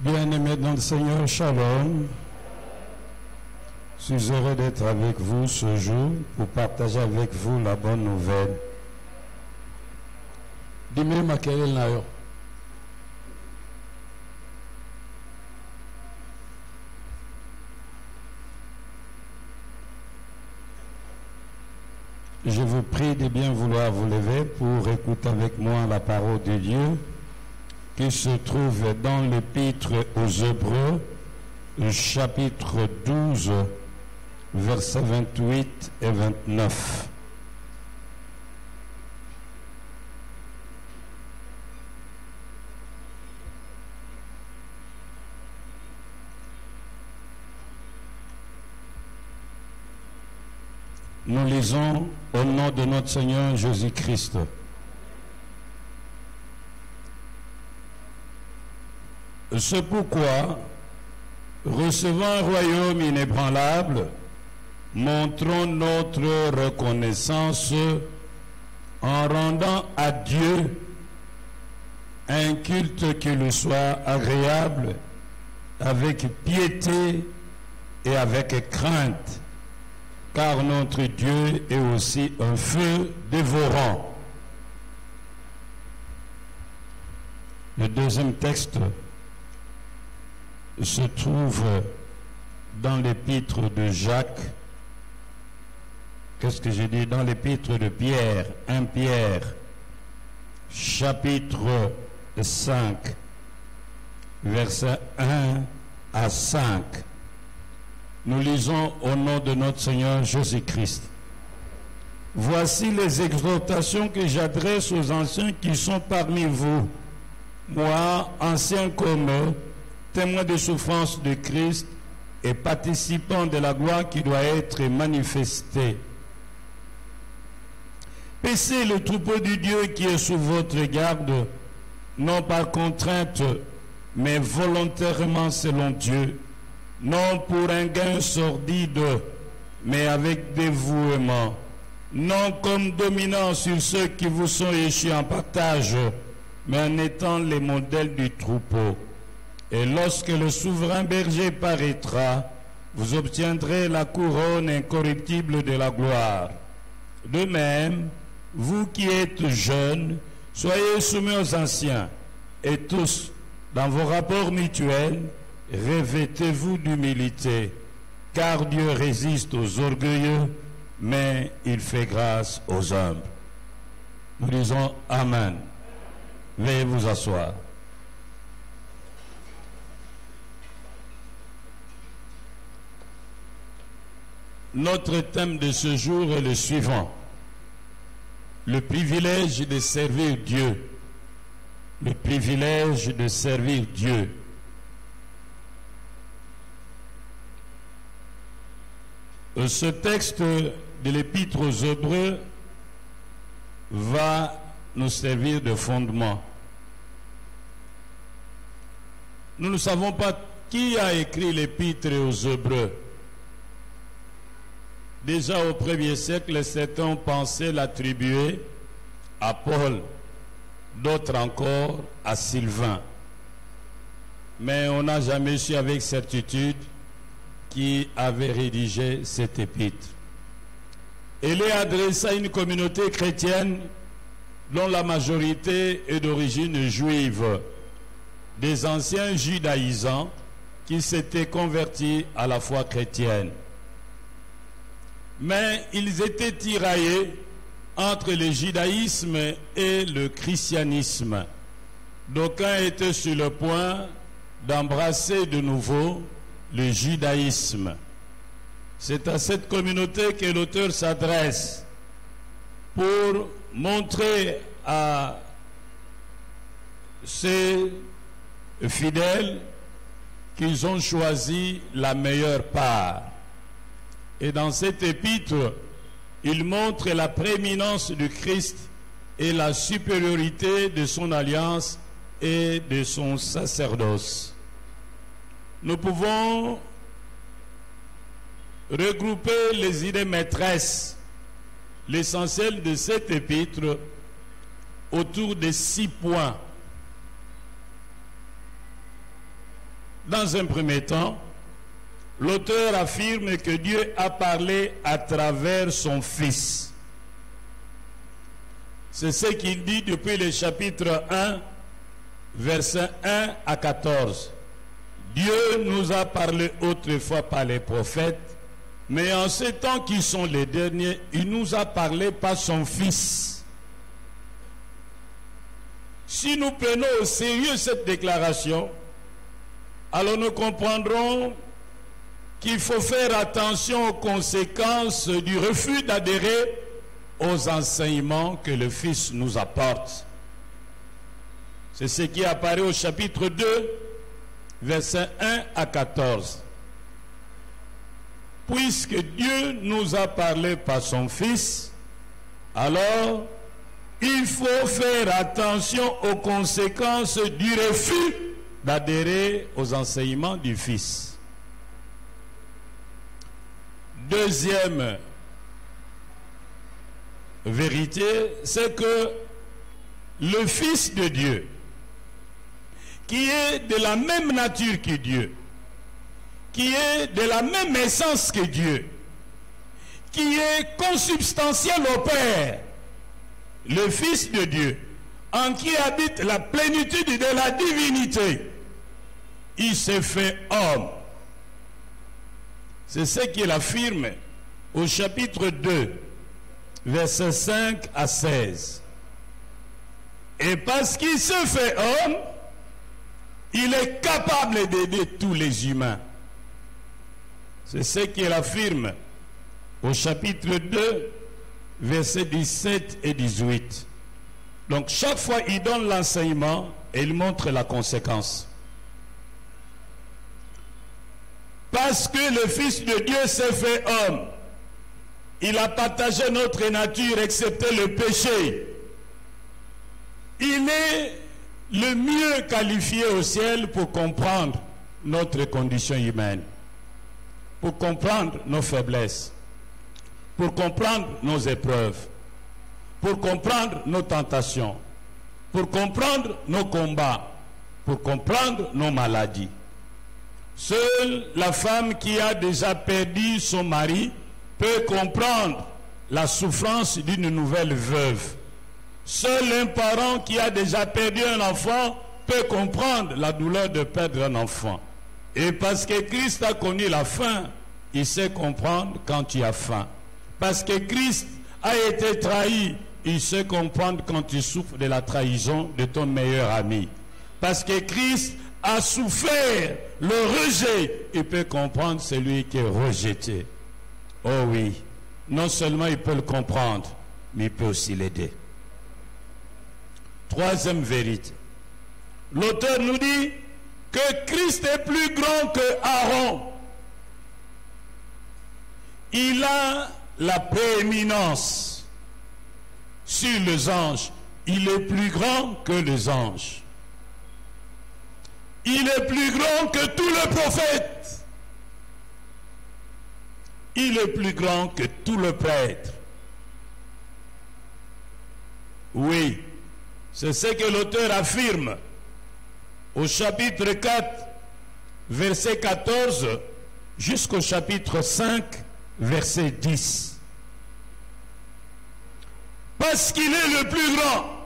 Bien-aimés dans le Seigneur, Shalom. Je suis heureux d'être avec vous ce jour pour partager avec vous la bonne nouvelle. Dis-moi makelele nayo. Je vous prie de bien vouloir vous lever pour écouter avec moi la parole de Dieu qui se trouve dans l'Épître aux Hébreux, chapitre 12, versets 28 et 29. Nous lisons au nom de notre Seigneur Jésus-Christ. C'est pourquoi, recevant un royaume inébranlable, montrons notre reconnaissance en rendant à Dieu un culte qui lui soit agréable, avec piété et avec crainte, car notre Dieu est aussi un feu dévorant. Le deuxième texte se trouve dans l'épître de Jacques. Qu'est-ce que j'ai dit? Dans l'épître de Pierre, 1 Pierre, chapitre 5, versets 1 à 5. Nous lisons au nom de notre Seigneur Jésus-Christ. Voici les exhortations que j'adresse aux anciens qui sont parmi vous. Moi, ancien comme eux, témoin des souffrances de Christ et participant de la gloire qui doit être manifestée. Paissez le troupeau du Dieu qui est sous votre garde, non par contrainte, mais volontairement selon Dieu, non pour un gain sordide, mais avec dévouement, non comme dominant sur ceux qui vous sont échus en partage, mais en étant les modèles du troupeau. Et lorsque le souverain berger paraîtra, vous obtiendrez la couronne incorruptible de la gloire. De même, vous qui êtes jeunes, soyez soumis aux anciens, et tous, dans vos rapports mutuels, revêtez-vous d'humilité, car Dieu résiste aux orgueilleux, mais il fait grâce aux humbles. Nous disons Amen. Veuillez vous asseoir. Notre thème de ce jour est le suivant: le privilège de servir Dieu. Le privilège de servir Dieu. Ce texte de l'Épître aux Hébreux va nous servir de fondement. Nous ne savons pas qui a écrit l'Épître aux Hébreux. Déjà au 1er siècle, certains ont pensé l'attribuer à Paul, d'autres encore à Sylvain. Mais on n'a jamais su avec certitude qui avait rédigé cet épître. Elle est adressée à une communauté chrétienne dont la majorité est d'origine juive, des anciens judaïsants qui s'étaient convertis à la foi chrétienne. Mais ils étaient tiraillés entre le judaïsme et le christianisme. D'aucuns étaient sur le point d'embrasser de nouveau le judaïsme. C'est à cette communauté que l'auteur s'adresse pour montrer à ces fidèles qu'ils ont choisi la meilleure part. Et dans cet épître, il montre la prééminence du Christ et la supériorité de son alliance et de son sacerdoce. Nous pouvons regrouper les idées maîtresses, l'essentiel de cet épître, autour de 6 points. Dans un premier temps, l'auteur affirme que Dieu a parlé à travers son Fils. C'est ce qu'il dit depuis le chapitre 1, versets 1 à 14. Dieu nous a parlé autrefois par les prophètes, mais en ces temps qui sont les derniers, il nous a parlé par son Fils. Si nous prenons au sérieux cette déclaration, alors nous comprendrons qu'il faut faire attention aux conséquences du refus d'adhérer aux enseignements que le Fils nous apporte. C'est ce qui apparaît au chapitre 2, versets 1 à 14. Puisque Dieu nous a parlé par son Fils, alors il faut faire attention aux conséquences du refus d'adhérer aux enseignements du Fils. Deuxième vérité, c'est que le Fils de Dieu, qui est de la même nature que Dieu, qui est de la même essence que Dieu, qui est consubstantiel au Père, le Fils de Dieu, en qui habite la plénitude de la divinité, il s'est fait homme. C'est ce qu'il affirme au chapitre 2, versets 5 à 16. Et parce qu'il se fait homme, il est capable d'aider tous les humains. C'est ce qu'il affirme au chapitre 2, versets 17 et 18. Donc chaque fois il donne l'enseignement et il montre la conséquence. Parce que le Fils de Dieu s'est fait homme, il a partagé notre nature excepté le péché. Il est le mieux qualifié au ciel pour comprendre notre condition humaine, pour comprendre nos faiblesses, pour comprendre nos épreuves, pour comprendre nos tentations, pour comprendre nos combats, pour comprendre nos maladies. Seule la femme qui a déjà perdu son mari peut comprendre la souffrance d'une nouvelle veuve. Seul un parent qui a déjà perdu un enfant peut comprendre la douleur de perdre un enfant. Et parce que Christ a connu la faim, il sait comprendre quand tu as faim. Parce que Christ a été trahi, il sait comprendre quand tu souffres de la trahison de ton meilleur ami. Parce que Christ a souffert le rejet, il peut comprendre celui qui est rejeté. Oh oui, non seulement il peut le comprendre, mais il peut aussi l'aider. Troisième vérité. L'auteur nous dit que Christ est plus grand que Aaron. Il a la prééminence sur les anges. Il est plus grand que les anges. Il est plus grand que tous les prophètes. Il est plus grand que tout le prêtre. Oui, c'est ce que l'auteur affirme au chapitre 4, verset 14, jusqu'au chapitre 5, verset 10. Parce qu'il est le plus grand.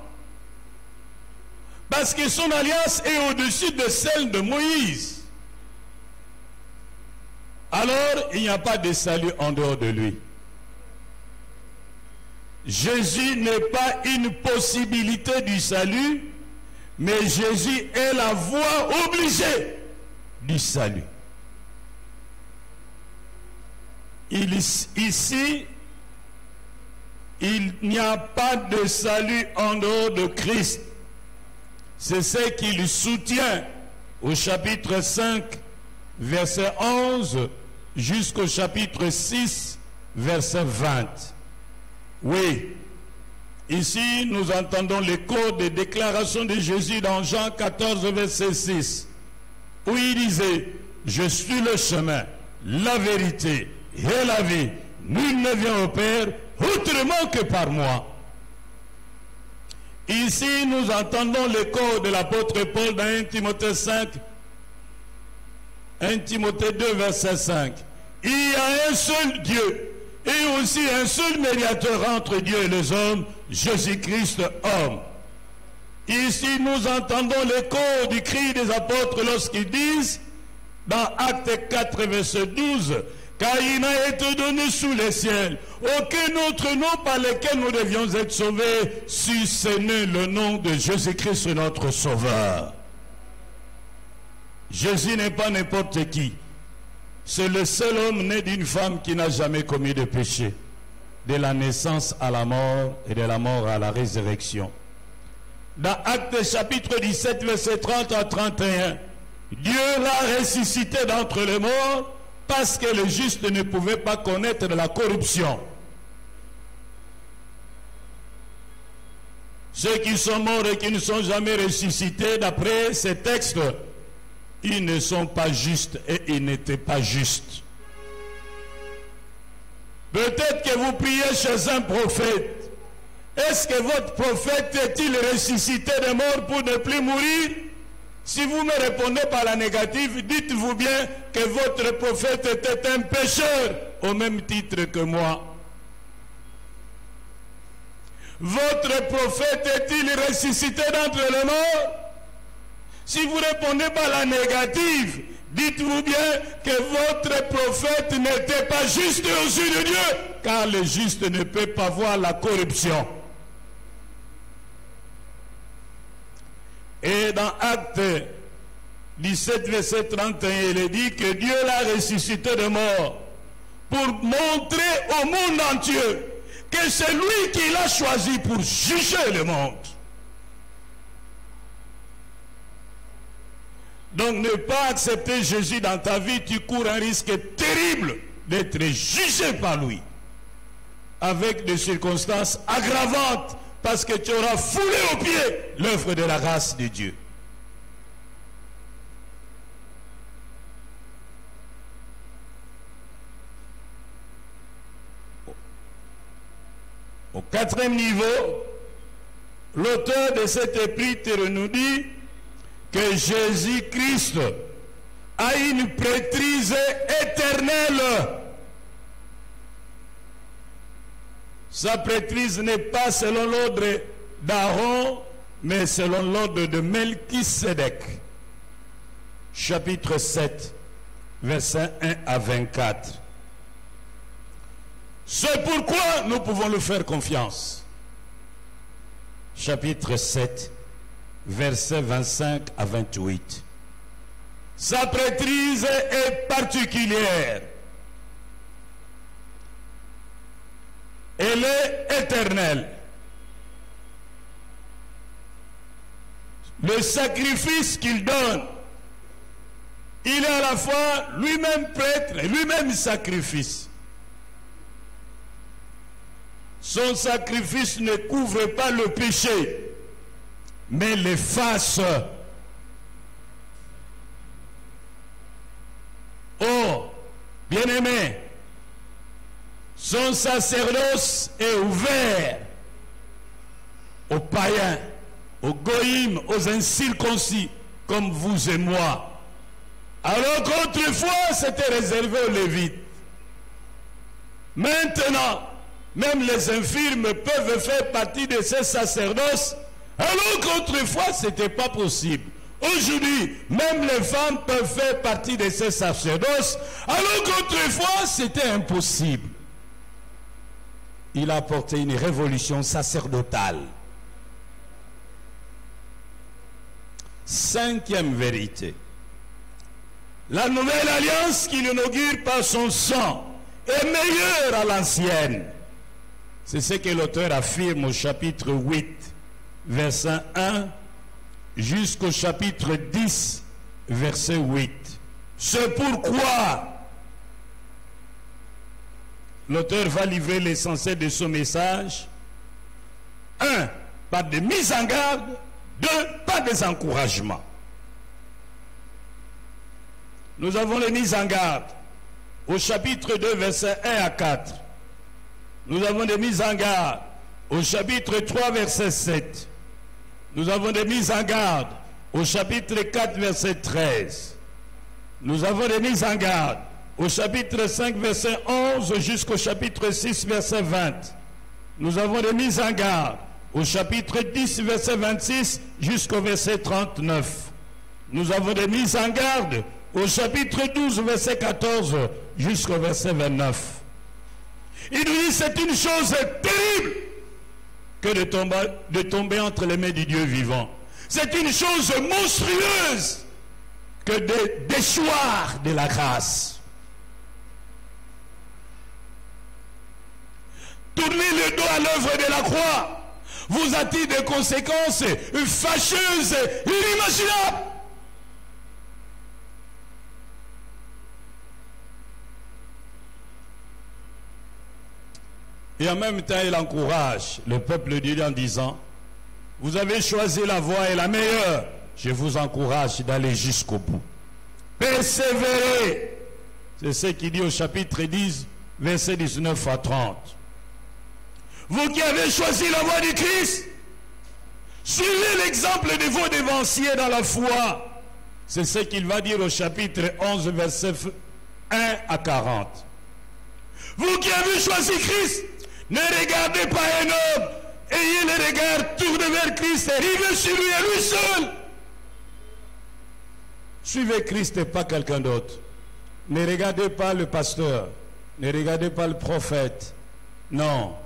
Parce que son alliance est au-dessus de celle de Moïse. Alors, il n'y a pas de salut en dehors de lui. Jésus n'est pas une possibilité du salut, mais Jésus est la voie obligée du salut. Ici, il n'y a pas de salut en dehors de Christ. C'est ce qui le soutient au chapitre 5, verset 11, jusqu'au chapitre 6, verset 20. Oui, ici nous entendons l'écho des déclarations de Jésus dans Jean 14, verset 6, où il disait « Je suis le chemin, la vérité et la vie. Nul ne vient au Père autrement que par moi. » Ici, nous entendons l'écho de l'apôtre Paul dans 1 Timothée 5, 1 Timothée 2, verset 5. Il y a un seul Dieu et aussi un seul médiateur entre Dieu et les hommes, Jésus-Christ homme. Ici, nous entendons l'écho du cri des apôtres lorsqu'ils disent, dans Acte 4, verset 12, « Car il n'a été donné sous les ciels aucun autre nom par lequel nous devions être sauvés, si ce n'est le nom de Jésus-Christ notre Sauveur. » Jésus n'est pas n'importe qui. C'est le seul homme né d'une femme qui n'a jamais commis de péché, de la naissance à la mort et de la mort à la résurrection. Dans Actes chapitre 17, verset 30 à 31, Dieu l'a ressuscité d'entre les morts parce que le juste ne pouvait pas connaître la corruption. Ceux qui sont morts et qui ne sont jamais ressuscités, d'après ces textes, ils ne sont pas justes et ils n'étaient pas justes. Peut-être que vous priez chez un prophète. Est-ce que votre prophète est-il ressuscité des morts pour ne plus mourir? Si vous me répondez par la négative, dites-vous bien que votre prophète était un pécheur au même titre que moi. Votre prophète est-il ressuscité d'entre les morts? Si vous répondez par la négative, dites-vous bien que votre prophète n'était pas juste aux yeux de Dieu, car le juste ne peut pas voir la corruption. Et dans Acte 17, verset 31, il est dit que Dieu l'a ressuscité de mort pour montrer au monde entier que c'est lui qui l'a choisi pour juger le monde. Donc ne pas accepter Jésus dans ta vie, tu cours un risque terrible d'être jugé par lui, avec des circonstances aggravantes, parce que tu auras foulé aux pieds l'œuvre de la grâce de Dieu. Au quatrième niveau, l'auteur de cette épître nous dit que Jésus-Christ a une prêtrise éternelle. Sa prêtrise n'est pas selon l'ordre d'Aaron, mais selon l'ordre de Melchisédek. Chapitre 7, versets 1 à 24. C'est pourquoi nous pouvons lui faire confiance. Chapitre 7, versets 25 à 28. Sa prêtrise est particulière. Elle est éternelle. Le sacrifice qu'il donne, il est à la fois lui-même prêtre et lui-même sacrifice. Son sacrifice ne couvre pas le péché, mais l'efface. Oh, bien-aimé, son sacerdoce est ouvert aux païens, aux goïms, aux incirconcis, comme vous et moi. Alors qu'autrefois, c'était réservé aux Lévites. Maintenant, même les infirmes peuvent faire partie de ces sacerdoces, alors qu'autrefois, ce n'était pas possible. Aujourd'hui, même les femmes peuvent faire partie de ces sacerdoces, alors qu'autrefois, c'était impossible. Il a apporté une révolution sacerdotale. Cinquième vérité. La nouvelle alliance qu'il inaugure par son sang est meilleure à l'ancienne. C'est ce que l'auteur affirme au chapitre 8, verset 1, jusqu'au chapitre 10, verset 8. C'est pourquoi l'auteur va livrer l'essentiel de son message. 1. Par des mises en garde. 2. Par des encouragements. Nous avons les mises en garde au chapitre 2, versets 1 à 4. Nous avons des mises en garde au chapitre 3, verset 7. Nous avons des mises en garde au chapitre 4, verset 13. Nous avons des mises en garde au chapitre 5, verset 11 jusqu'au chapitre 6, verset 20. Nous avons des mises en garde au chapitre 10, verset 26 jusqu'au verset 39. Nous avons des mises en garde au chapitre 12, verset 14 jusqu'au verset 29. Il nous dit c'est une chose terrible que de tomber entre les mains du Dieu vivant. C'est une chose monstrueuse que de déchoir de la grâce. Tourner le dos à l'œuvre de la croix vous a-t-il des conséquences fâcheuses, inimaginables? Et en même temps, il encourage le peuple de Dieu en disant, vous avez choisi la voie et la meilleure. Je vous encourage d'aller jusqu'au bout. Persévérez. C'est ce qu'il dit au chapitre 10, versets 19 à 30. Vous qui avez choisi la voie du Christ, suivez l'exemple de vos dévanciers dans la foi. C'est ce qu'il va dire au chapitre 11, versets 1 à 40. Vous qui avez choisi Christ, ne regardez pas un homme, ayez le regard tourné vers Christ et rivez sur lui et lui seul. Suivez Christ et pas quelqu'un d'autre. Ne regardez pas le pasteur, ne regardez pas le prophète. Non,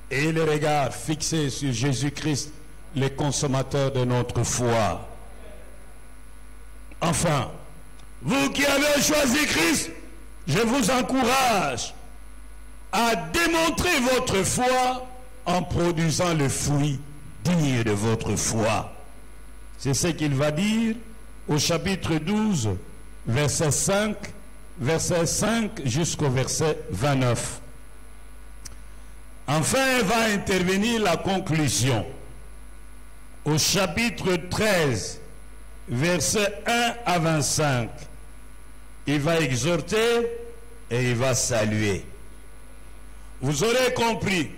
ayez le regard fixé sur Jésus-Christ, le consommateur de notre foi. Enfin, vous qui avez choisi Christ, je vous encourage à démontrer votre foi en produisant le fruit digne de votre foi. C'est ce qu'il va dire au chapitre 12, verset 5 jusqu'au verset 29. Enfin, va intervenir la conclusion. Au chapitre 13, verset 1 à 25, il va exhorter et il va saluer. Vous aurez compris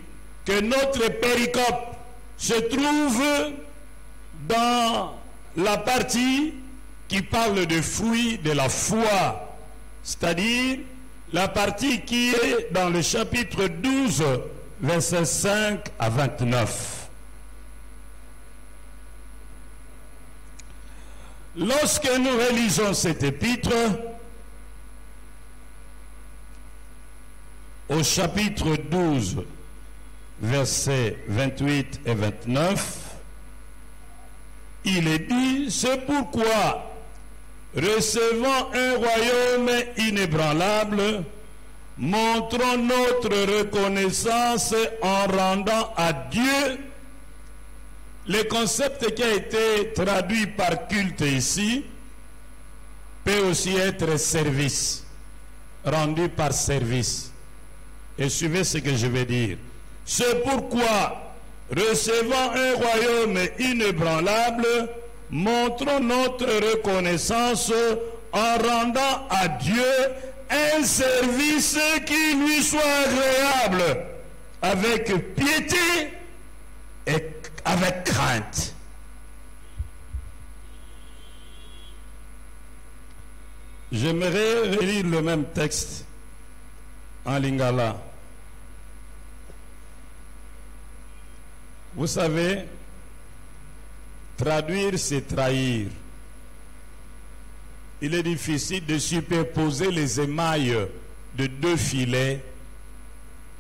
que notre péricope se trouve dans la partie qui parle de fruits de la foi, c'est-à-dire la partie qui est dans le chapitre 12, versets 5 à 29. Lorsque nous relisons cet épître, au chapitre 12, versets 28 et 29, il est dit, c'est pourquoi, recevant un royaume inébranlable, montrons notre reconnaissance en rendant à Dieu. Le concept qui a été traduit par culte ici peut aussi être service, rendu par service. Et suivez ce que je vais dire. C'est pourquoi, recevant un royaume inébranlable, montrons notre reconnaissance en rendant à Dieu un service qui lui soit agréable, avec piété et avec crainte. J'aimerais relire le même texte en lingala. Vous savez, traduire, c'est trahir. Il est difficile de superposer les émails de deux filets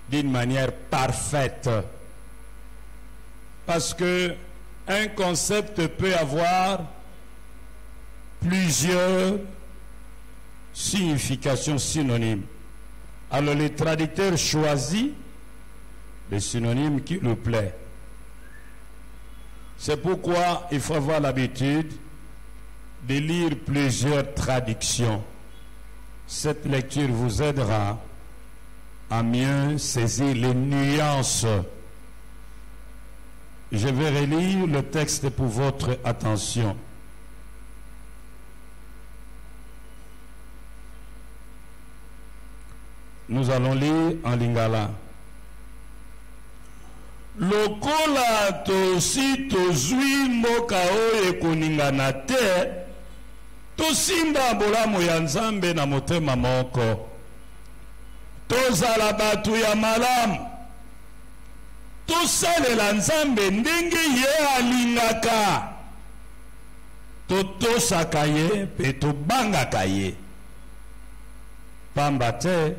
d'une manière parfaite. Parce que un concept peut avoir plusieurs significations synonymes. Alors le traducteur choisit les synonymes qui nous plaît. C'est pourquoi il faut avoir l'habitude de lire plusieurs traductions. Cette lecture vous aidera à mieux saisir les nuances. Je vais relire le texte pour votre attention. Nous allons lire en lingala. Lokola tosi tozwi mboka oyo ekoningana te, tosimba bolamu ya Nzambe na motema moko, tozala batu ya malamu, tosalela Nzambe ndenge ye alingaka, totosaka ye pe tobangaka ye. Pamba te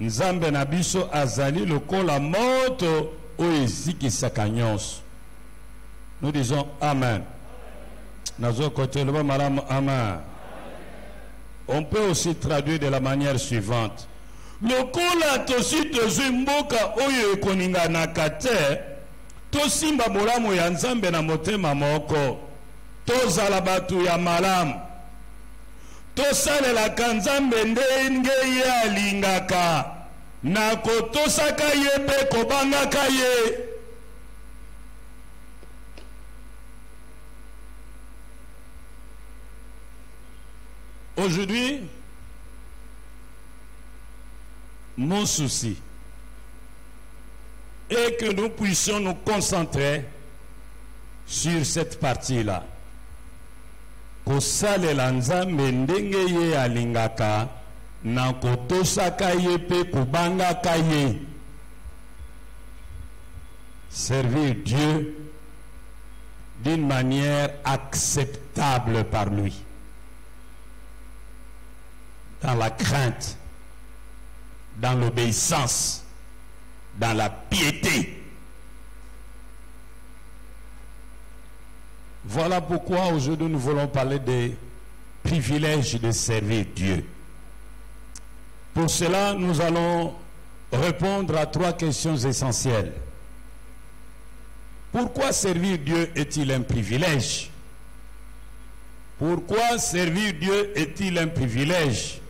Nzambe na biso azali lokola moto oyo ezikisaka nyonso. Nous disons Amen. Nazo kote loba malamu Amen. On peut aussi traduire de la manière suivante. Lokola tosi tozwi mboka oyo ekoninganaka te, tosimba bolamu ya Nzambe na motema moko, tozala batu ya malamu, tosalelaka Nzambe ndenge ye alingaka, na kotosaka ye pe kobangaka ye. Aujourd'hui, mon souci est que nous puissions nous concentrer sur cette partie-là. Kosalela Nzambe ndenge ye alingaka, na kotosaka ye pe kubangaka ye. Servir Dieu d'une manière acceptable par lui, dans la crainte, dans l'obéissance, dans la piété. Voilà pourquoi aujourd'hui nous voulons parler des privilèges de servir Dieu. Pour cela, nous allons répondre à 3 questions essentielles. Pourquoi servir Dieu est-il un privilège? Pourquoi servir Dieu est-il un privilège?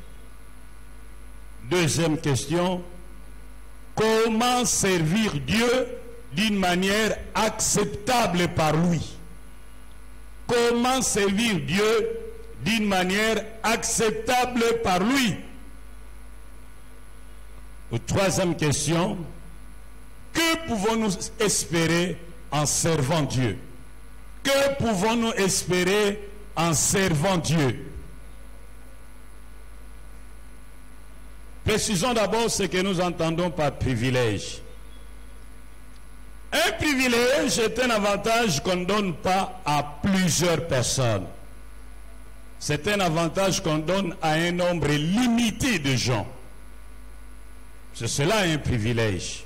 Deuxième question, comment servir Dieu d'une manière acceptable par lui? Comment servir Dieu d'une manière acceptable par lui? Troisième question, que pouvons-nous espérer en servant Dieu? Que pouvons-nous espérer en servant Dieu? Précisons d'abord ce que nous entendons par privilège. Un privilège est un avantage qu'on ne donne pas à plusieurs personnes. C'est un avantage qu'on donne à un nombre limité de gens. C'est cela un privilège.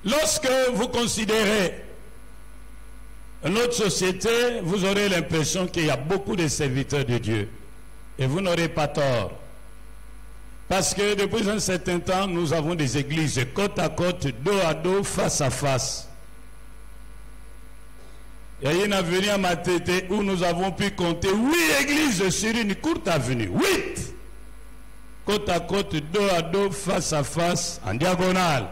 Lorsque vous considérez notre société, vous aurez l'impression qu'il y a beaucoup de serviteurs de Dieu. Et vous n'aurez pas tort. Parce que depuis un certain temps, nous avons des églises côte à côte, dos à dos, face à face. Il y a une avenue à Matete où nous avons pu compter 8 églises sur une courte avenue. 8! Côte à côte, dos à dos, face à face, en diagonale.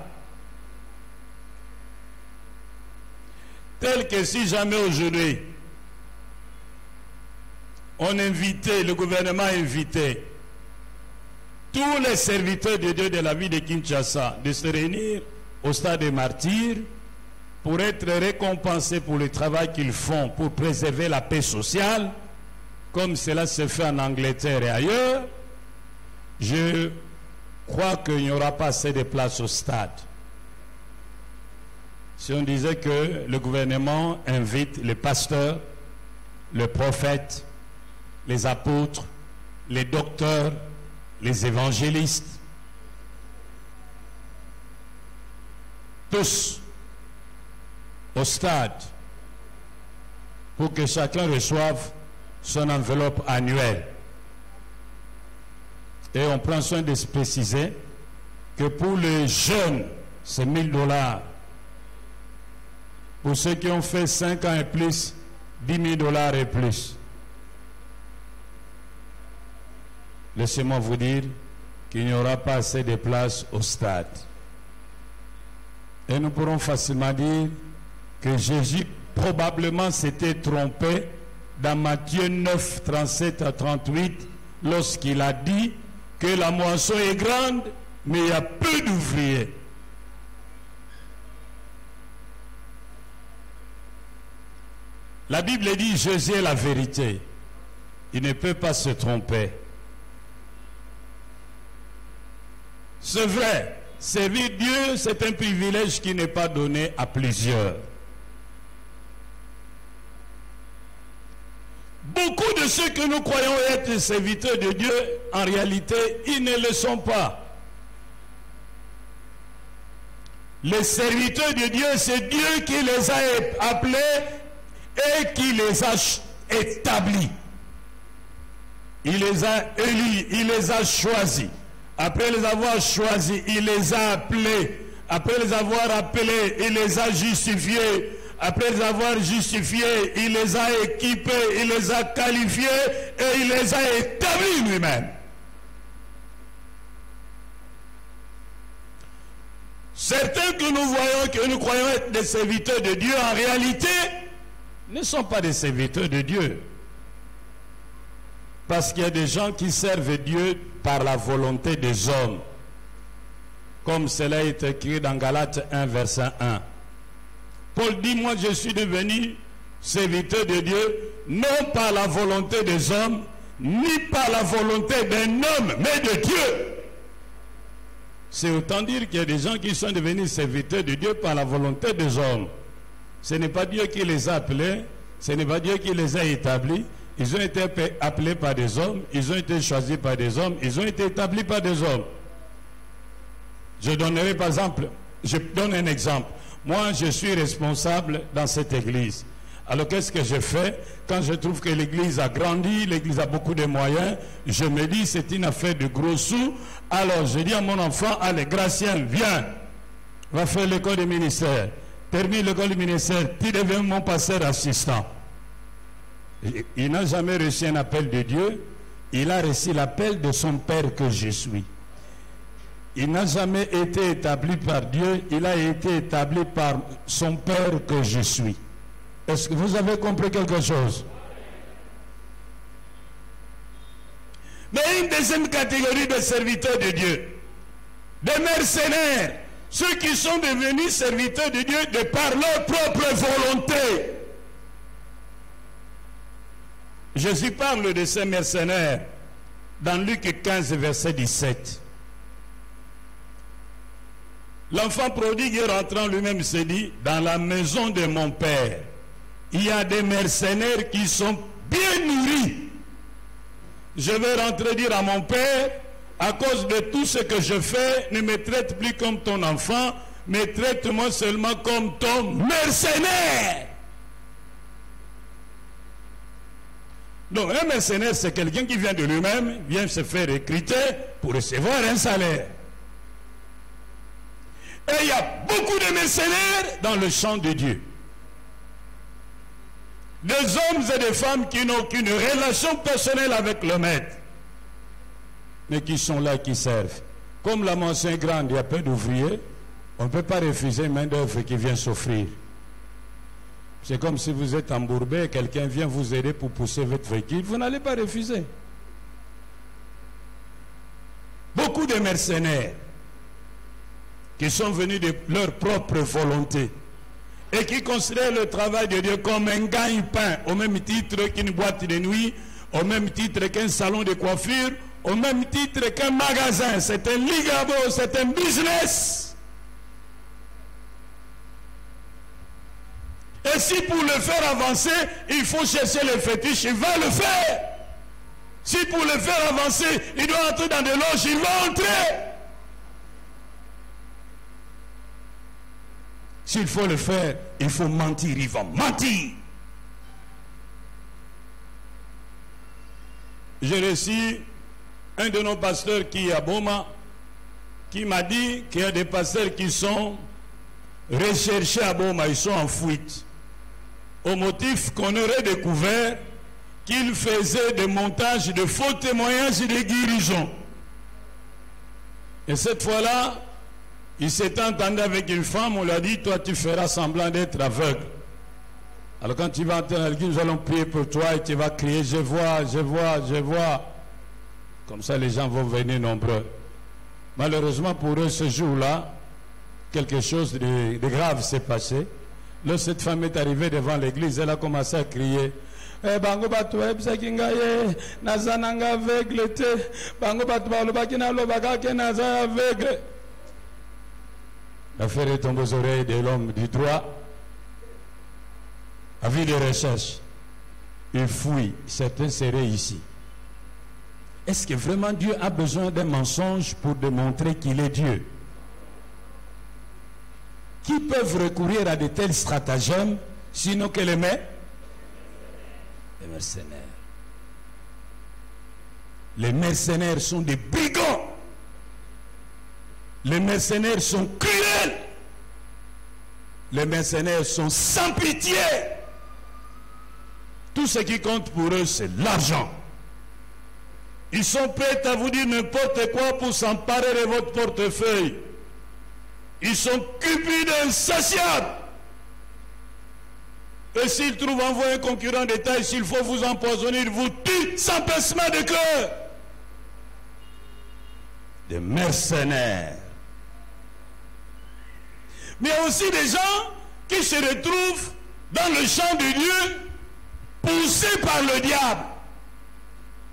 Tel que si jamais aujourd'hui, on invitait, le gouvernement invitait tous les serviteurs de Dieu de la ville de Kinshasa de se réunir au stade des martyrs pour être récompensés pour le travail qu'ils font pour préserver la paix sociale, comme cela se fait en Angleterre et ailleurs, je crois qu'il n'y aura pas assez de place au stade. Si on disait que le gouvernement invite les pasteurs, les prophètes, les apôtres, les docteurs, les évangélistes, tous au stade pour que chacun reçoive son enveloppe annuelle. Et on prend soin de se préciser que pour les jeunes, c'est $1000. Pour ceux qui ont fait 5 ans et plus, $10,000 et plus. Laissez-moi vous dire qu'il n'y aura pas assez de place au stade. Et nous pourrons facilement dire que Jésus probablement s'était trompé dans Matthieu 9, 37 à 38, lorsqu'il a dit que la moisson est grande, mais il y a peu d'ouvriers. La Bible dit Jésus est la vérité. Il ne peut pas se tromper. C'est vrai, servir Dieu, c'est un privilège qui n'est pas donné à plusieurs. Beaucoup de ceux que nous croyons être serviteurs de Dieu, en réalité, ils ne le sont pas. Les serviteurs de Dieu, c'est Dieu qui les a appelés et qui les a établis. Il les a élus, il les a choisis. Après les avoir choisis, il les a appelés. Après les avoir appelés, il les a justifiés. Après les avoir justifiés, il les a équipés, il les a qualifiés et il les a établis lui-même. Certains que nous voyons, que nous croyons être des serviteurs de Dieu, en réalité, ne sont pas des serviteurs de Dieu. Parce qu'il y a des gens qui servent Dieu par la volonté des hommes. Comme cela est écrit dans Galates 1, verset 1. Paul dit, moi je suis devenu serviteur de Dieu, non par la volonté des hommes, ni par la volonté d'un homme, mais de Dieu. C'est autant dire qu'il y a des gens qui sont devenus serviteurs de Dieu par la volonté des hommes. Ce n'est pas Dieu qui les a appelés, ce n'est pas Dieu qui les a établis. Ils ont été appelés par des hommes, ils ont été choisis par des hommes, ils ont été établis par des hommes. Je donnerai par exemple, je donne un exemple. Moi, je suis responsable dans cette église. Alors, qu'est-ce que je fais? Quand je trouve que l'église a grandi, l'église a beaucoup de moyens, je me dis, c'est une affaire de gros sous. Alors, je dis à mon enfant, allez, Gracien, viens, va faire l'école du ministère. Termine l'école du ministère, tu deviens mon pasteur assistant. Il n'a jamais reçu un appel de Dieu, il a reçu l'appel de son Père que je suis. Il n'a jamais été établi par Dieu, il a été établi par son Père que je suis. Est-ce que vous avez compris quelque chose? Mais une deuxième catégorie de serviteurs de Dieu, des mercenaires, ceux qui sont devenus serviteurs de Dieu de par leur propre volonté. Jésus parle de ces mercenaires dans Luc 15, verset 17. L'enfant prodigue rentrant lui-même se dit, dans la maison de mon père, il y a des mercenaires qui sont bien nourris. Je vais rentrer dire à mon père, à cause de tout ce que je fais, ne me traite plus comme ton enfant, mais traite-moi seulement comme ton mercenaire. Donc un mercenaire, c'est quelqu'un qui vient de lui-même, vient se faire recruter pour recevoir un salaire. Et il y a beaucoup de mercenaires dans le champ de Dieu. Des hommes et des femmes qui n'ont aucune relation personnelle avec le maître, mais qui sont là, qui servent. Comme la maison est grande, il y a peu d'ouvriers, on ne peut pas refuser une main-d'œuvre qui vient s'offrir. C'est comme si vous êtes embourbé, quelqu'un vient vous aider pour pousser votre véhicule, vous n'allez pas refuser. Beaucoup de mercenaires qui sont venus de leur propre volonté et qui considèrent le travail de Dieu comme un gagne-pain, au même titre qu'une boîte de nuit, au même titre qu'un salon de coiffure, au même titre qu'un magasin. C'est un ligabo, c'est un business. Et si pour le faire avancer, il faut chercher les fétiches, il va le faire. Si pour le faire avancer, il doit entrer dans des loges, il va entrer. S'il faut le faire, il faut mentir, ils vont mentir. J'ai reçu un de nos pasteurs qui est à Boma, qui m'a dit qu'il y a des pasteurs qui sont recherchés à Boma, ils sont en fuite. Au motif qu'on aurait découvert qu'ils faisaient des montages de faux témoignages et de guérisons. Et cette fois-là, il s'est entendu avec une femme, on lui a dit, toi tu feras semblant d'être aveugle. Alors quand tu vas entrer dans l'église, nous allons prier pour toi et tu vas crier, je vois, je vois, je vois. Comme ça les gens vont venir nombreux. Malheureusement pour eux, ce jour-là, quelque chose de grave s'est passé. Lorsque cette femme est arrivée devant l'église, elle a commencé à crier. Bango batu ebsakingaye nazananga aveugle te bango batu balobaki nalobaka ke naza aveugle. L'affaire est tombée aux oreilles de l'homme du droit. Avis de recherche, il fouille, certains seraient ici. Est-ce que vraiment Dieu a besoin d'un mensonge pour démontrer qu'il est Dieu? Qui peuvent recourir à de tels stratagèmes sinon que les mercenaires? Les mercenaires sont des brigands. Les mercenaires sont cruels. Les mercenaires sont sans pitié. Tout ce qui compte pour eux, c'est l'argent. Ils sont prêts à vous dire n'importe quoi pour s'emparer de votre portefeuille. Ils sont cupides et insatiables. Et s'ils trouvent en vous un concurrent de taille, s'il faut vous empoisonner, ils vous tuent sans pincement de cœur. Des mercenaires. Mais il y a aussi des gens qui se retrouvent dans le champ de Dieu, poussés par le diable.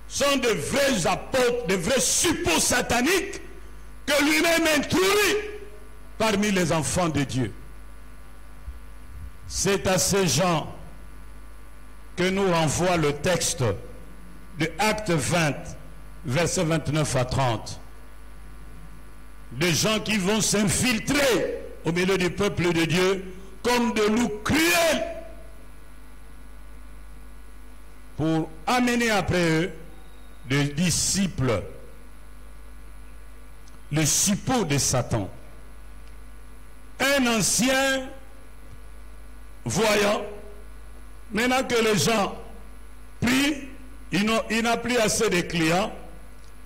Sont de vrais apôtres, de vrais suppôts sataniques que lui-même introduit parmi les enfants de Dieu. C'est à ces gens que nous renvoie le texte de Actes 20, versets 29 à 30. Des gens qui vont s'infiltrer au milieu du peuple de Dieu comme de loups cruels pour amener après eux des disciples, le suppôt de Satan. Un ancien voyant, maintenant que les gens prient, il n'a plus assez de clients,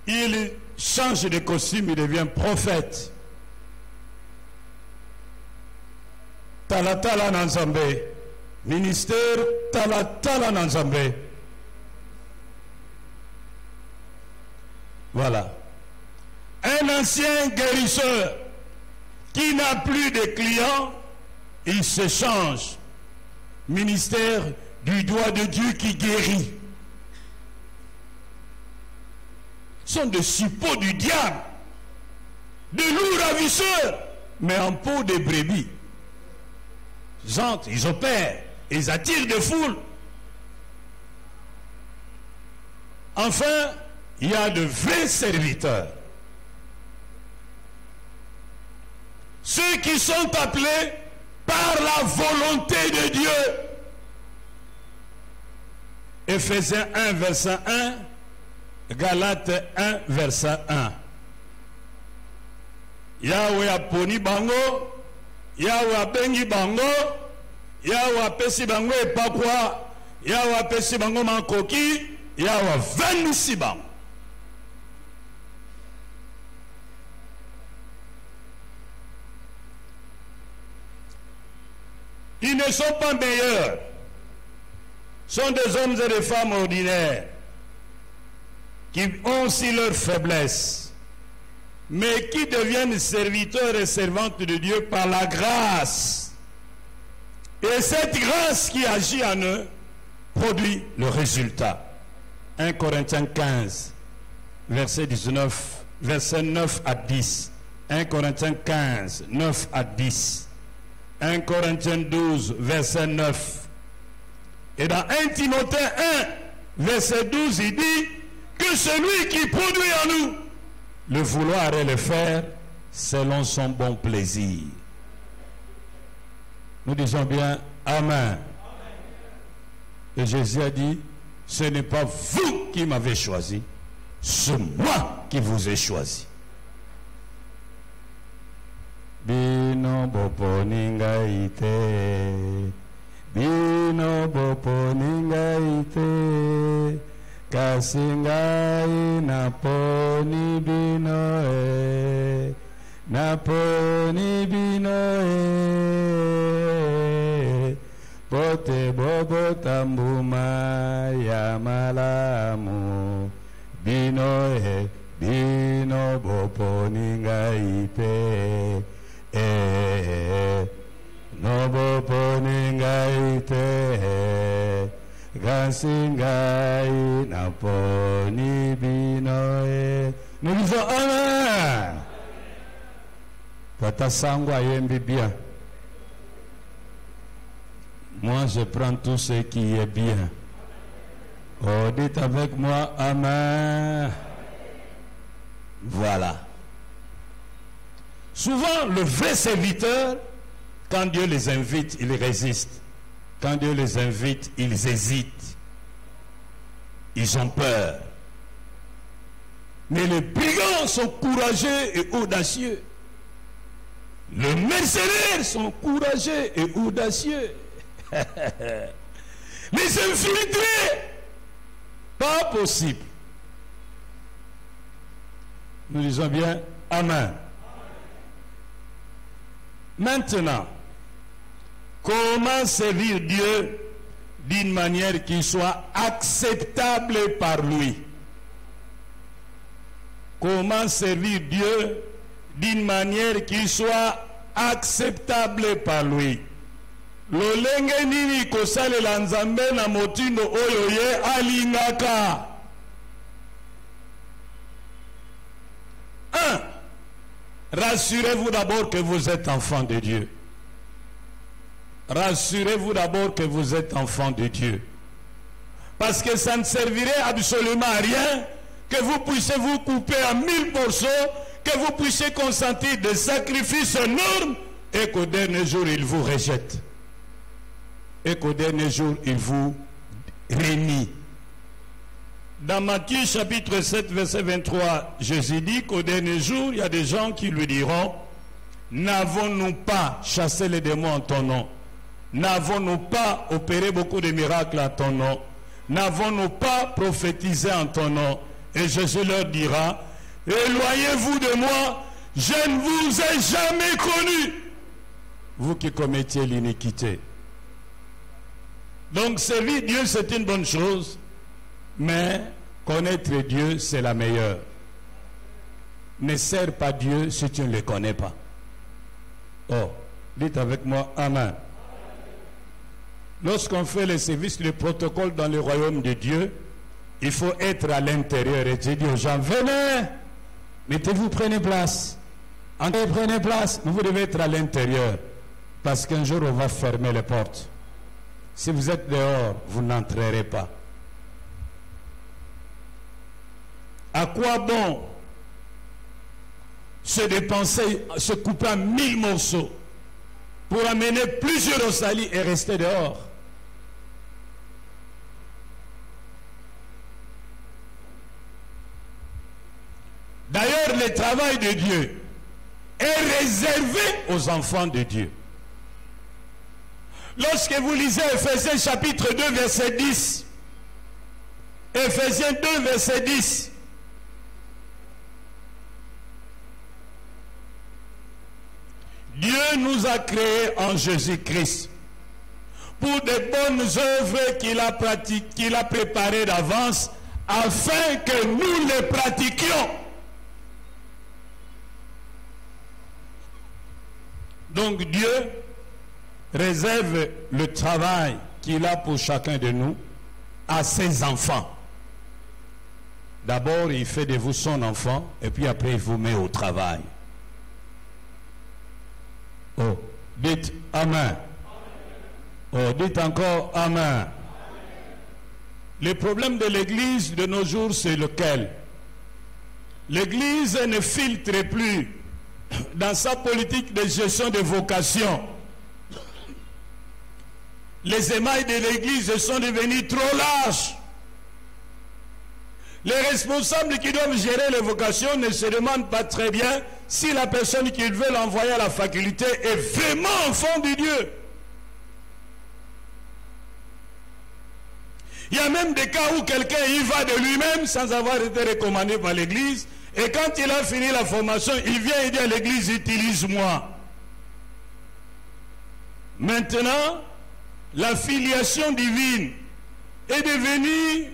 il change de costume, il devient prophète. Talatala Nanzambe, ministère Talatala Nanzambe. Voilà. Un ancien guérisseur qui n'a plus de clients, il se change. Ministère du doigt de Dieu qui guérit. Ce sont des suppôts du diable, de loups ravisseurs, mais en peau de brebis. Ils entrent, ils opèrent, ils attirent des foules. Enfin, il y a de vrais serviteurs. Ceux qui sont appelés par la volonté de Dieu. Éphésiens 1, verset 1, Galates 1, verset 1. Yahweh aponi bango, Yahweh abengi bango, Yahweh apesi bango epakwa, Yahweh apesi bango mankoki, Yahweh vendisi bango. Ils ne sont pas meilleurs. Ce sont des hommes et des femmes ordinaires qui ont aussi leurs faiblesses, mais qui deviennent serviteurs et servantes de Dieu par la grâce. Et cette grâce qui agit en eux produit le résultat. 1 Corinthiens 15, verset 19, verset 9 à 10. 1 Corinthiens 15, 9 à 10. 1 Corinthiens 12, verset 9. Et dans 1 Timothée 1, verset 12, il dit que celui qui produit en nous le vouloir et le faire selon son bon plaisir. Nous disons bien Amen. Et Jésus a dit, ce n'est pas vous qui m'avez choisi, c'est moi qui vous ai choisi. Bino bopo ninga ite, bino bopo ninga ite, kasingai naponi bino e, naponi bino e, pote bobo tambuma ya malamu, bino e, bino bopo ninga ite. Nobo poningai te Gansingai naponi binoe. Nous disons Amen. Tata Sangwa yembi bien. Moi je prends tout ce qui est bien. Oh, dites avec moi Amen. Voilà. Souvent le vrai serviteur, quand Dieu les invite, ils résistent. Quand Dieu les invite, ils hésitent. Ils ont peur. Mais les brigands sont courageux et audacieux. Les mercenaires sont courageux et audacieux. Les infiltrés, pas possible. Nous disons bien Amen. Maintenant, comment servir Dieu d'une manière qui soit acceptable par lui? Comment servir Dieu d'une manière qui soit acceptable par lui? Lolenge nini kosalela nzambe na motindo oyo ye alingaka. 1. Rassurez-vous d'abord que vous êtes enfant de Dieu. Rassurez-vous d'abord que vous êtes enfant de Dieu. Parce que ça ne servirait absolument à rien que vous puissiez vous couper en 1000 morceaux, que vous puissiez consentir des sacrifices énormes et qu'au dernier jour, il vous rejette. Et qu'au dernier jour, il vous réunit. Dans Matthieu chapitre 7, verset 23, Jésus dit qu'au dernier jour, il y a des gens qui lui diront, n'avons-nous pas chassé les démons en ton nom? N'avons-nous pas opéré beaucoup de miracles en ton nom? N'avons-nous pas prophétisé en ton nom? Et Jésus leur dira, éloignez-vous de moi, je ne vous ai jamais connu, vous qui commettiez l'iniquité. Donc servir Dieu c'est une bonne chose, mais connaître Dieu c'est la meilleure. Ne sers pas Dieu si tu ne le connais pas. Oh, dites avec moi Amen. Lorsqu'on fait le service de protocole dans le royaume de Dieu, il faut être à l'intérieur et dire aux gens, venez, mettez-vous, prenez place. Entrez, prenez place, mais vous devez être à l'intérieur. Parce qu'un jour, on va fermer les portes. Si vous êtes dehors, vous n'entrerez pas. À quoi bon se dépenser, se couper en 1000 morceaux pour amener plusieurs Rosalie et rester dehors? D'ailleurs, le travail de Dieu est réservé aux enfants de Dieu. Lorsque vous lisez Ephésiens chapitre 2, verset 10, Ephésiens 2, verset 10, Dieu nous a créés en Jésus-Christ pour de bonnes œuvres qu'il a préparées d'avance afin que nous les pratiquions. Donc Dieu réserve le travail qu'il a pour chacun de nous à ses enfants. D'abord, il fait de vous son enfant et puis après, il vous met au travail. Oh, dites Amen. Oh, dites encore Amen. Le problème de l'Église de nos jours, c'est lequel? L'Église ne filtre plus dans sa politique de gestion des vocations. Les émails de l'Église sont devenus trop larges. Les responsables qui doivent gérer les vocations ne se demandent pas très bien si la personne qu'ils veulent envoyer à la faculté est vraiment enfant de Dieu. Il y a même des cas où quelqu'un y va de lui-même sans avoir été recommandé par l'Église. Et quand il a fini la formation, il vient et dit à l'Église, utilise-moi. Maintenant, la filiation divine est devenue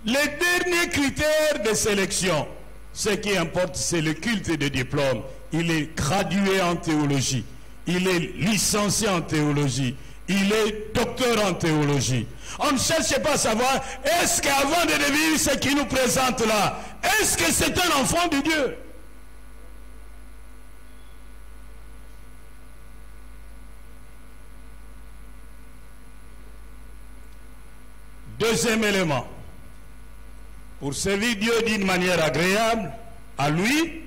le dernier critère de sélection. Ce qui importe, c'est le culte de diplôme. Il est gradué en théologie. il est licencié en théologie, il est docteur en théologie. On ne cherche pas à savoir, est-ce qu'avant de devenir ce qu'il nous présente là, est-ce que c'est un enfant de Dieu? Deuxième élément, pour servir Dieu d'une manière agréable à lui,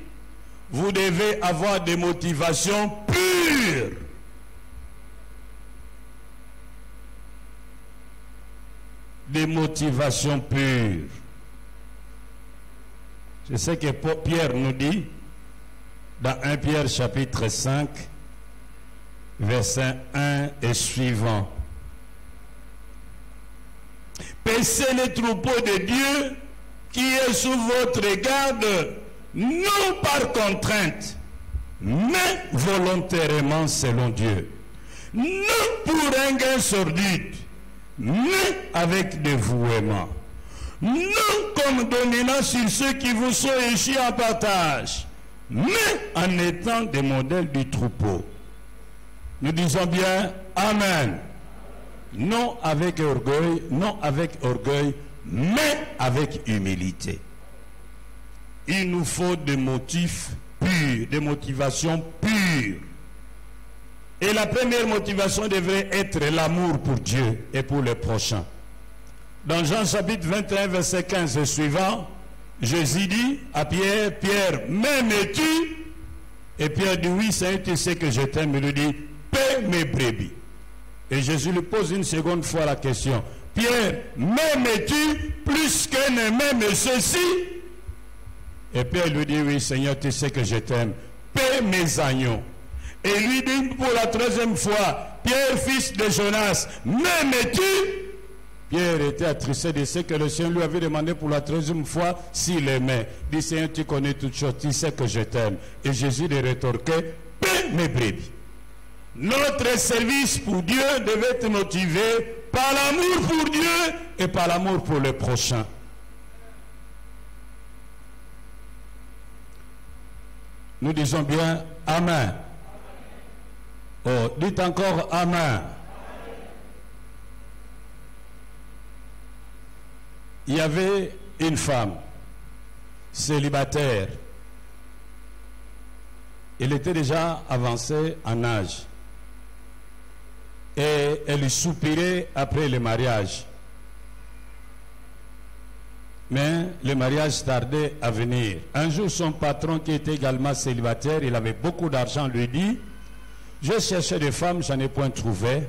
vous devez avoir des motivations pures. Des motivations pures. C'est ce que Pierre nous dit dans 1 Pierre chapitre 5, verset 1 et suivant. Paissez les troupeaux de Dieu qui est sous votre garde, non par contrainte, mais volontairement selon Dieu. Non pour un gain sordide, mais avec dévouement. Non comme dominant sur ceux qui vous sont échus en partage, mais en étant des modèles du troupeau. Nous disons bien Amen. Non avec orgueil, mais avec humilité. Il nous faut des motifs purs, des motivations pures. Et la première motivation devrait être l'amour pour Dieu et pour les prochains. Dans Jean chapitre 21, verset 15 et suivant, Jésus dit à Pierre, Pierre, m'aimes-tu? Et Pierre dit, oui, Seigneur, tu sais que je t'aime. Il lui dit, paie mes brebis. Et Jésus lui pose une seconde fois la question, Pierre, m'aimes-tu plus que ne m'aime ceci? Et Pierre lui dit, oui, Seigneur, tu sais que je t'aime. Paie mes agneaux. Et lui dit pour la troisième fois, Pierre, fils de Jonas, m'aimes-tu? Pierre était attristé de ce que le Seigneur lui avait demandé pour la troisième fois s'il aimait. Il dit, Seigneur, tu connais toutes choses, tu sais que je t'aime. Et Jésus lui rétorquait, paie mes brebis. Notre service pour Dieu devait être motivé par l'amour pour Dieu et par l'amour pour le prochain. Nous disons bien Amen. Oh, dites encore Amen. Il y avait une femme célibataire. Elle était déjà avancée en âge. Et elle soupirait après le mariage. Mais le mariage tardait à venir. Un jour, son patron, qui était également célibataire, il avait beaucoup d'argent, lui dit, je cherchais des femmes, je n'en ai point trouvé,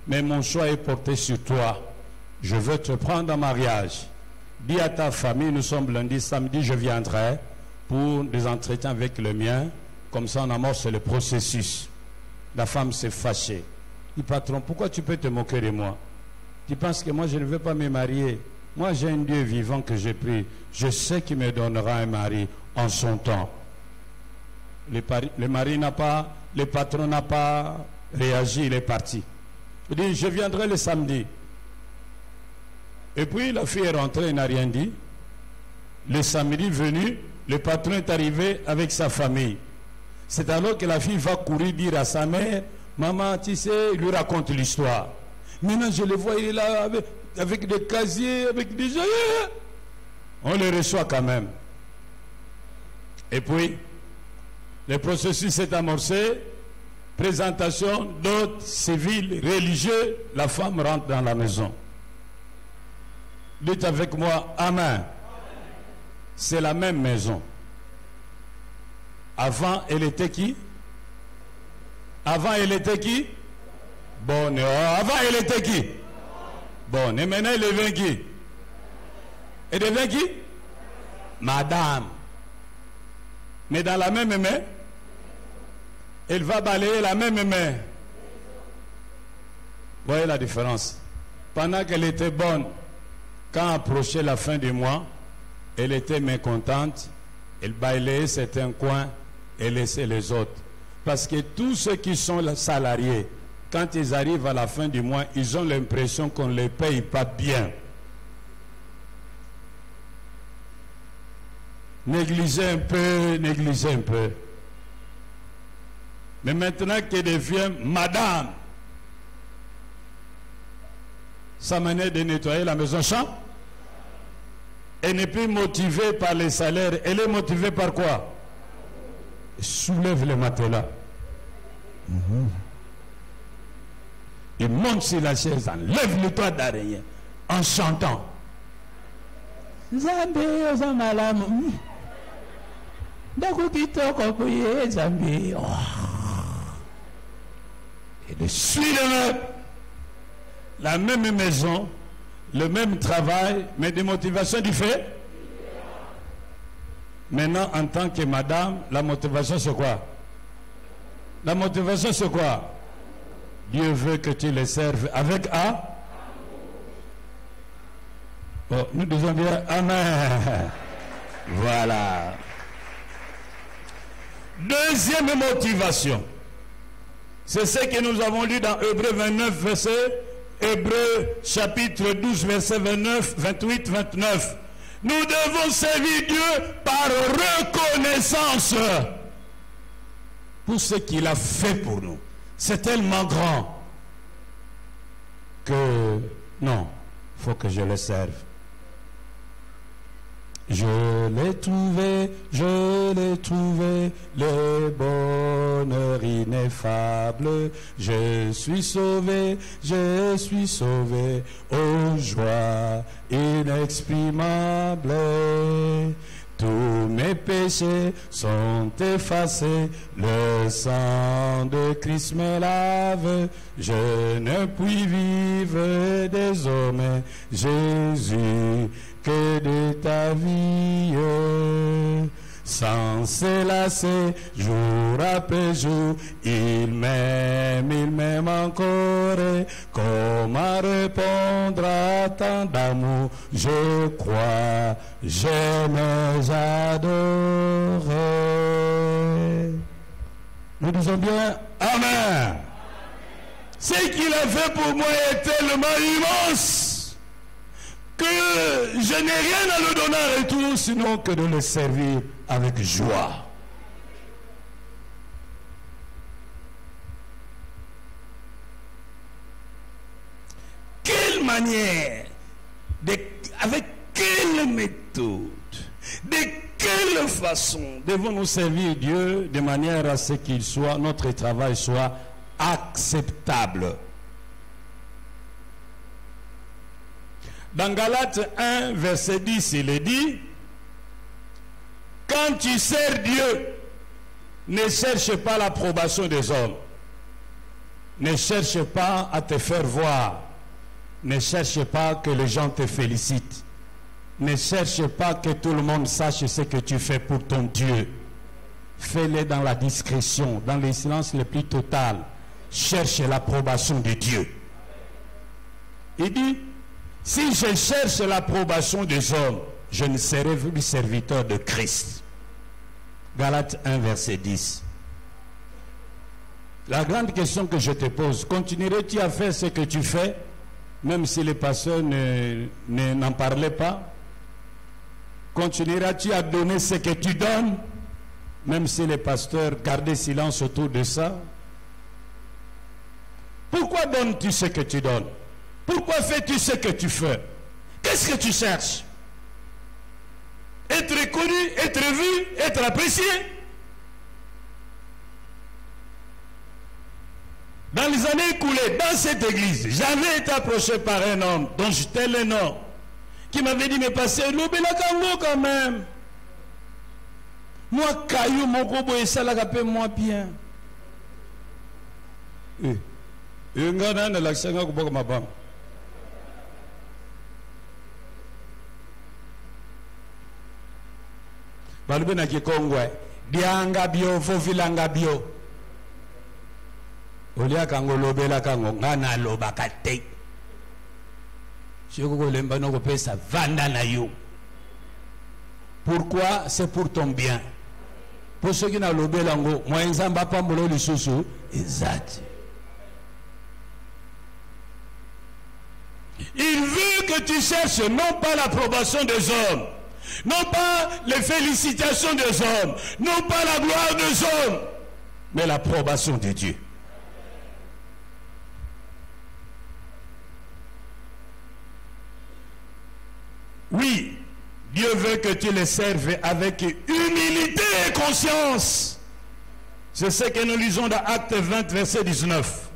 mais mon choix est porté sur toi. Je veux te prendre en mariage. Dis à ta famille, nous sommes lundi, samedi, je viendrai pour des entretiens avec le mien. Comme ça, on amorce le processus. La femme s'est fâchée. Il dit, patron, pourquoi tu peux te moquer de moi? Tu penses que moi, je ne veux pas me marier? Moi, j'ai un Dieu vivant que j'ai pris. Je sais qu'il me donnera un mari en son temps. Le mari n'a pas, le patron n'a pas réagi, il est parti. Il dit, je viendrai le samedi. Et puis, la fille est rentrée, elle n'a rien dit. Le samedi venu, le patron est arrivé avec sa famille. C'est alors que la fille va courir dire à sa mère, maman, tu sais, il lui raconte l'histoire. Maintenant, je le vois, il est là avec des casiers, avec des joyaux. On le reçoit quand même. Et puis, le processus est amorcé. Présentation d'hôtes civils, religieux. La femme rentre dans la maison. Dites avec moi, Amen. C'est la même maison. Avant, elle était qui? Avant, elle était qui? Bonne. Avant, elle était qui? Bonne. Et maintenant, elle devient qui? Elle devient qui? Madame. Mais dans la même main, elle va balayer la même main. Voyez la différence. Pendant qu'elle était bonne, quand approchait la fin du mois, elle était mécontente, elle balayait certains coins et laissait les autres. Parce que tous ceux qui sont salariés, quand ils arrivent à la fin du mois, ils ont l'impression qu'on ne les paye pas bien. Négligez un peu, négligez un peu. Mais maintenant qu'elle devient madame, sa manière de nettoyer la maison chambre, elle n'est plus motivée par les salaires, elle est motivée par quoi? Soulève le matelas. Il monte sur la chaise, enlève le toit d'araignée en chantant. Zambe ozamalamu. Dakukitoko kuye Zambe. Et le suivant, la même maison, le même travail, mais des motivations différentes. Maintenant, en tant que madame, la motivation c'est quoi? La motivation c'est quoi? Dieu veut que tu le serves avec A. Oh, nous devons dire Amen. Voilà. Deuxième motivation. C'est ce que nous avons lu dans Hébreux 29, verset, Hébreux chapitre 12, verset 29, 28, 29. Nous devons servir Dieu par reconnaissance pour ce qu'il a fait pour nous. C'est tellement grand que non, il faut que je le serve. Je l'ai trouvé, le bonheur ineffable. Je suis sauvé, aux joies inexprimables. Tous mes péchés sont effacés, le sang de Christ me lave. Je ne puis vivre désormais, Jésus, que de ta vie. Sans se lasser, jour après jour, il m'aime encore. Comment répondre à tant d'amour? Je crois, j'aime, j'adore. Nous disons bien Amen. Ce qu'il a fait pour moi est tellement immense que je n'ai rien à le donner en retour, sinon que de le servir avec joie. Quelle manière, avec quelle méthode, de quelle façon devons-nous servir Dieu de manière à ce qu'il soit, notre travail soit acceptable? Dans Galates 1, verset 10, il est dit, quand tu sers Dieu, ne cherche pas l'approbation des hommes. Ne cherche pas à te faire voir. Ne cherche pas que les gens te félicitent. Ne cherche pas que tout le monde sache ce que tu fais pour ton Dieu. Fais-le dans la discrétion, dans le silence le plus total. Cherche l'approbation de Dieu. Il dit, si je cherche l'approbation des hommes, je ne serai plus serviteur de Christ. Galates 1, verset 10. La grande question que je te pose, continuerais-tu à faire ce que tu fais, même si les pasteurs n'en parlaient pas? Continueras-tu à donner ce que tu donnes, même si les pasteurs gardaient silence autour de ça? Pourquoi donnes-tu ce que tu donnes? Pourquoi fais-tu ce que tu fais? Qu'est-ce que tu cherches? Être connu, être vu, être apprécié? Dans les années écoulées, dans cette église, j'avais été approché par un homme dont je tais le nom, qui m'avait dit, mais pasteur, l'obéla kango quand même. Moi, caillou, mon gobo et ça l'a fait moi bien. Il y a un l'accent que ma banque. Balube na kikongwe dianga bio fofilanga bio olia kango lobela kango ngana loba kate chiko lemba no ko pesa vanda na yo. Pourquoi? C'est pour ton bien. Pour ceux qui n'a lobela ngo moi nzamba pambolo lisusu exact. Il veut que tu cherches non pas l'approbation des hommes, non pas les félicitations des hommes, non pas la gloire des hommes, mais l'approbation de Dieu. Oui, Dieu veut que tu le serves avec humilité et conscience. C'est ce que nous lisons dans Actes 20, verset 19.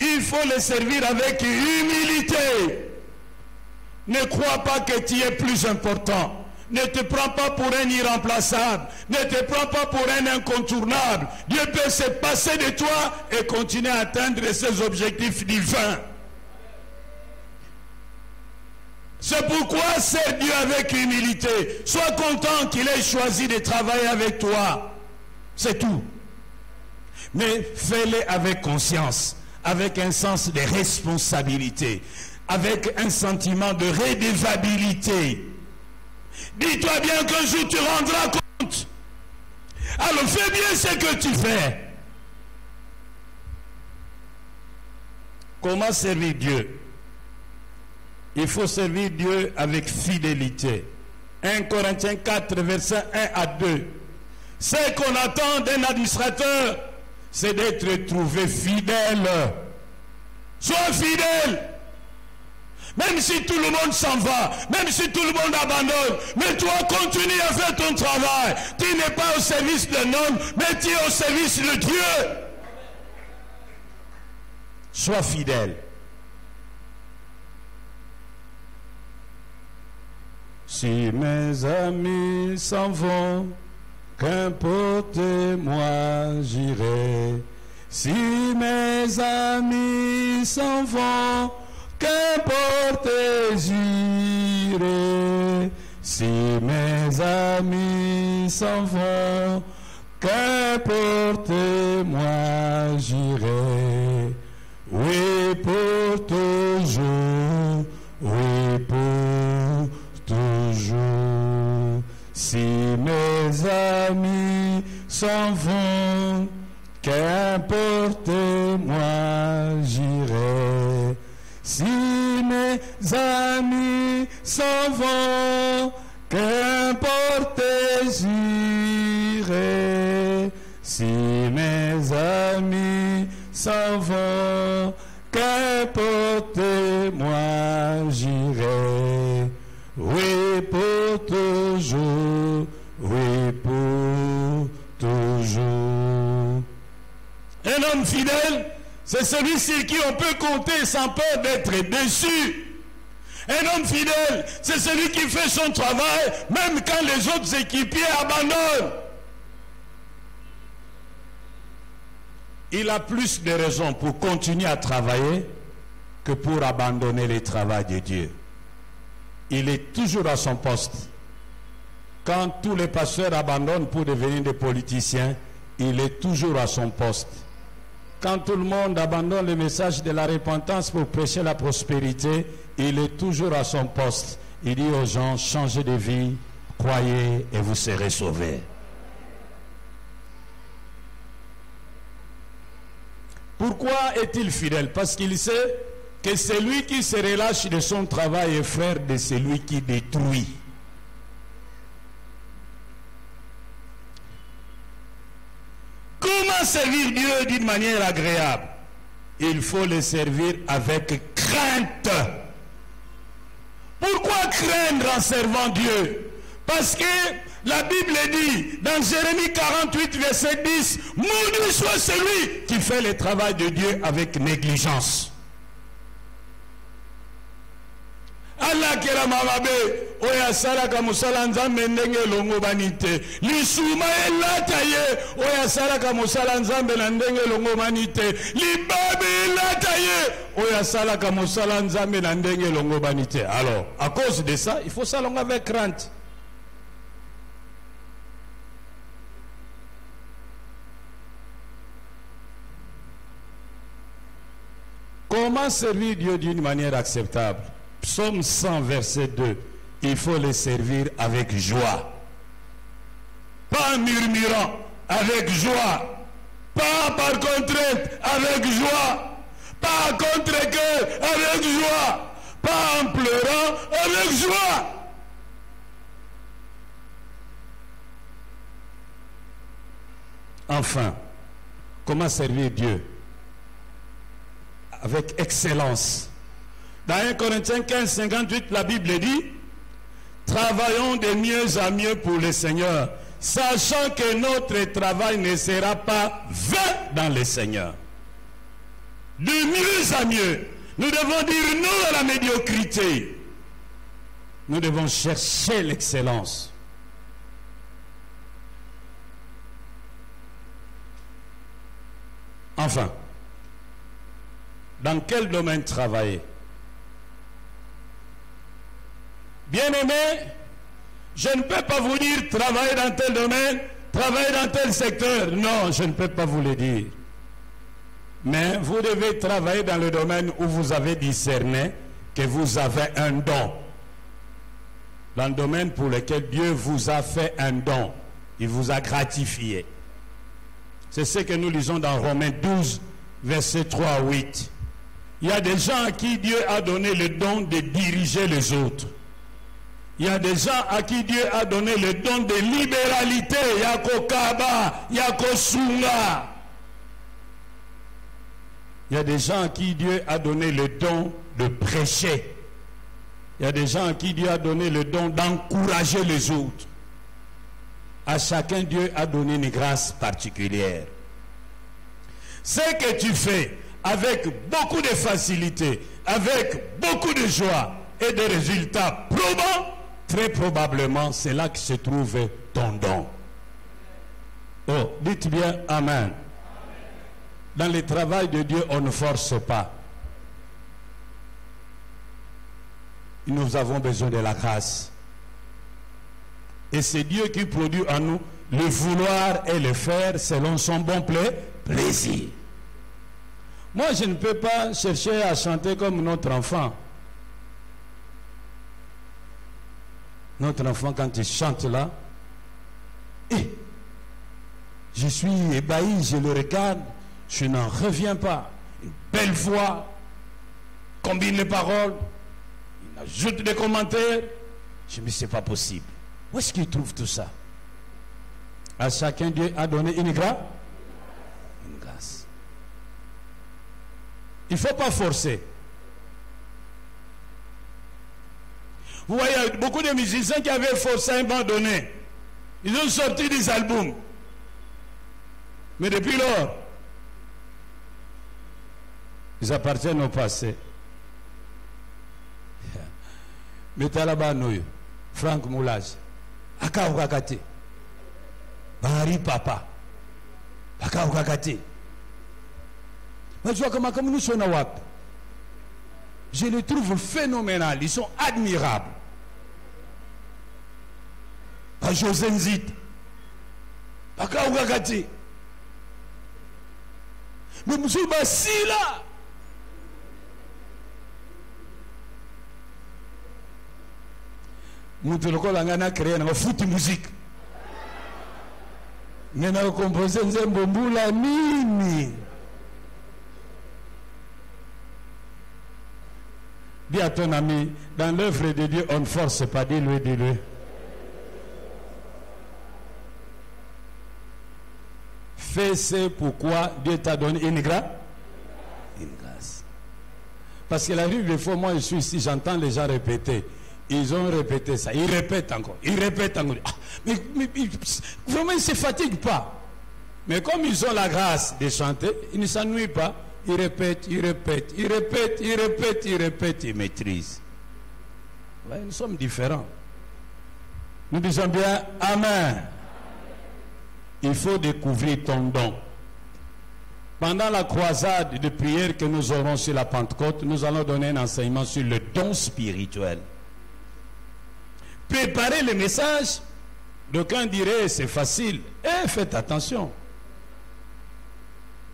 Il faut le servir avec humilité. Ne crois pas que tu es plus important. Ne te prends pas pour un irremplaçable. Ne te prends pas pour un incontournable. Dieu peut se passer de toi et continuer à atteindre ses objectifs divins. C'est pourquoi sers Dieu avec humilité. Sois content qu'il ait choisi de travailler avec toi. C'est tout. Mais fais-le avec conscience, avec un sens de responsabilité, avec un sentiment de redevabilité. Dis-toi bien qu'un jour tu rendras compte. Alors fais bien ce que tu fais. Comment servir Dieu? Il faut servir Dieu avec fidélité. 1 Corinthiens 4, versets 1 à 2. Ce qu'on attend d'un administrateur, c'est d'être trouvé fidèle. Sois fidèle. Même si tout le monde s'en va, même si tout le monde abandonne, mais toi continue à faire ton travail. Tu n'es pas au service d'un homme, mais tu es au service de Dieu. Sois fidèle. Si mes amis s'en vont, qu'importe moi j'irai. Si mes amis s'en vont, qu'importe j'irai. Si mes amis s'en vont, qu'importe moi j'irai. Oui pour toujours, oui pour toujours. Si mes amis s'en vont, qu'importe moi j'irai. Si mes amis s'en vont, qu'importe j'irai. Si mes amis s'en vont, qu'importe moi j'irai. Oui pour toujours, oui pour toujours. Un homme fidèle, c'est celui sur qui on peut compter sans peur d'être déçu. Un homme fidèle, c'est celui qui fait son travail même quand les autres équipiers abandonnent. Il a plus de raisons pour continuer à travailler que pour abandonner le travail de Dieu. Il est toujours à son poste. Quand tous les pasteurs abandonnent pour devenir des politiciens, il est toujours à son poste. Quand tout le monde abandonne le message de la repentance pour prêcher la prospérité, il est toujours à son poste. Il dit aux gens, changez de vie, croyez et vous serez sauvés. Pourquoi est-il fidèle? Parce qu'il sait que celui qui se relâche de son travail est frère de celui qui détruit. Comment servir Dieu d'une manière agréable? Il faut le servir avec crainte. Pourquoi craindre en servant Dieu? Parce que la Bible dit dans Jérémie 48 verset 10, maudit soit celui qui fait le travail de Dieu avec négligence. Allah kera mababe oya salaka musala nzambe ndenge longo banite lisuma elataye oya salaka musala nzambe na ndenge longo banite libabe elataye oya salaka musala nzambe na ndenge longo banite. Alors à cause de ça il faut s'allonger avec crainte. Comment servir Dieu d'une manière acceptable? Psaume 100, verset 2. Il faut les servir avec joie. Pas en murmurant, avec joie. Pas par contrainte, avec joie. Pas à contre-cœur, avec joie. Pas en pleurant, avec joie. Enfin, comment servir Dieu? Avec excellence. Dans 1 Corinthiens 15, 58, la Bible dit, travaillons de mieux en mieux pour le Seigneur, sachant que notre travail ne sera pas vain dans le Seigneur. De mieux en mieux. Nous devons dire non à la médiocrité. Nous devons chercher l'excellence. Enfin, dans quel domaine travailler? Bien-aimés, je ne peux pas vous dire travailler dans tel domaine, travailler dans tel secteur. Non, je ne peux pas vous le dire. Mais vous devez travailler dans le domaine où vous avez discerné que vous avez un don. Dans le domaine pour lequel Dieu vous a fait un don. Il vous a gratifié. C'est ce que nous lisons dans Romains 12, versets 3 à 8. Il y a des gens à qui Dieu a donné le don de diriger les autres. Il y a des gens à qui Dieu a donné le don de libéralité. Yako Kaba, Yako Sunga. Il y a des gens à qui Dieu a donné le don de prêcher. Il y a des gens à qui Dieu a donné le don d'encourager les autres. À chacun, Dieu a donné une grâce particulière. Ce que tu fais avec beaucoup de facilité, avec beaucoup de joie et de résultats probants, très probablement, c'est là que se trouve ton don. Oh, dites bien Amen. Dans le travail de Dieu, on ne force pas. Nous avons besoin de la grâce. Et c'est Dieu qui produit en nous le vouloir et le faire selon son bon plaisir. Moi, je ne peux pas chercher à chanter comme notre enfant. Notre enfant, quand il chante là, je suis ébahi, je le regarde, je n'en reviens pas. Une belle voix, combine les paroles, il ajoute des commentaires. Je me dis, c'est pas possible. Où est-ce qu'il trouve tout ça? À chacun, Dieu a donné une grâce. Une grâce. Il ne faut pas forcer. Vous voyez, il y a beaucoup de musiciens qui avaient forcé à un moment donné. Ils ont sorti des albums. Mais depuis lors, ils appartiennent au passé. Mettez là-bas, nous, Franck Moulage. Aka Wakate. Bahari Papa. Aka Wakate. Mais tu vois comment nous sommes à je les trouve phénoménales. Ils sont admirables. Pas José Nzit. Aka Wakate. Mais monsieur Bassi là. Nous avons créé une foot musique. Nous avons composé un bomboula mini. Dis à ton ami, dans l'œuvre de Dieu, on ne force pas, dis-le, dis-le. Fais ce pourquoi Dieu t'a donné une grâce. Une grâce. Parce que la vie, des fois, moi je suis ici, j'entends les gens répéter. Ils ont répété ça, ils répètent encore, ils répètent encore. Ah, mais vraiment, ils ne se fatiguent pas. Mais comme ils ont la grâce de chanter, ils ne s'ennuient pas. Ils répètent, ils répètent, ils répètent, ils répètent, ils répètent, ils maîtrisent. Ouais, nous sommes différents. Nous disons bien Amen. Il faut découvrir ton don. Pendant la croisade de prière que nous aurons sur la Pentecôte, nous allons donner un enseignement sur le don spirituel. Préparer le message, d'aucuns diraient c'est facile. Faites attention.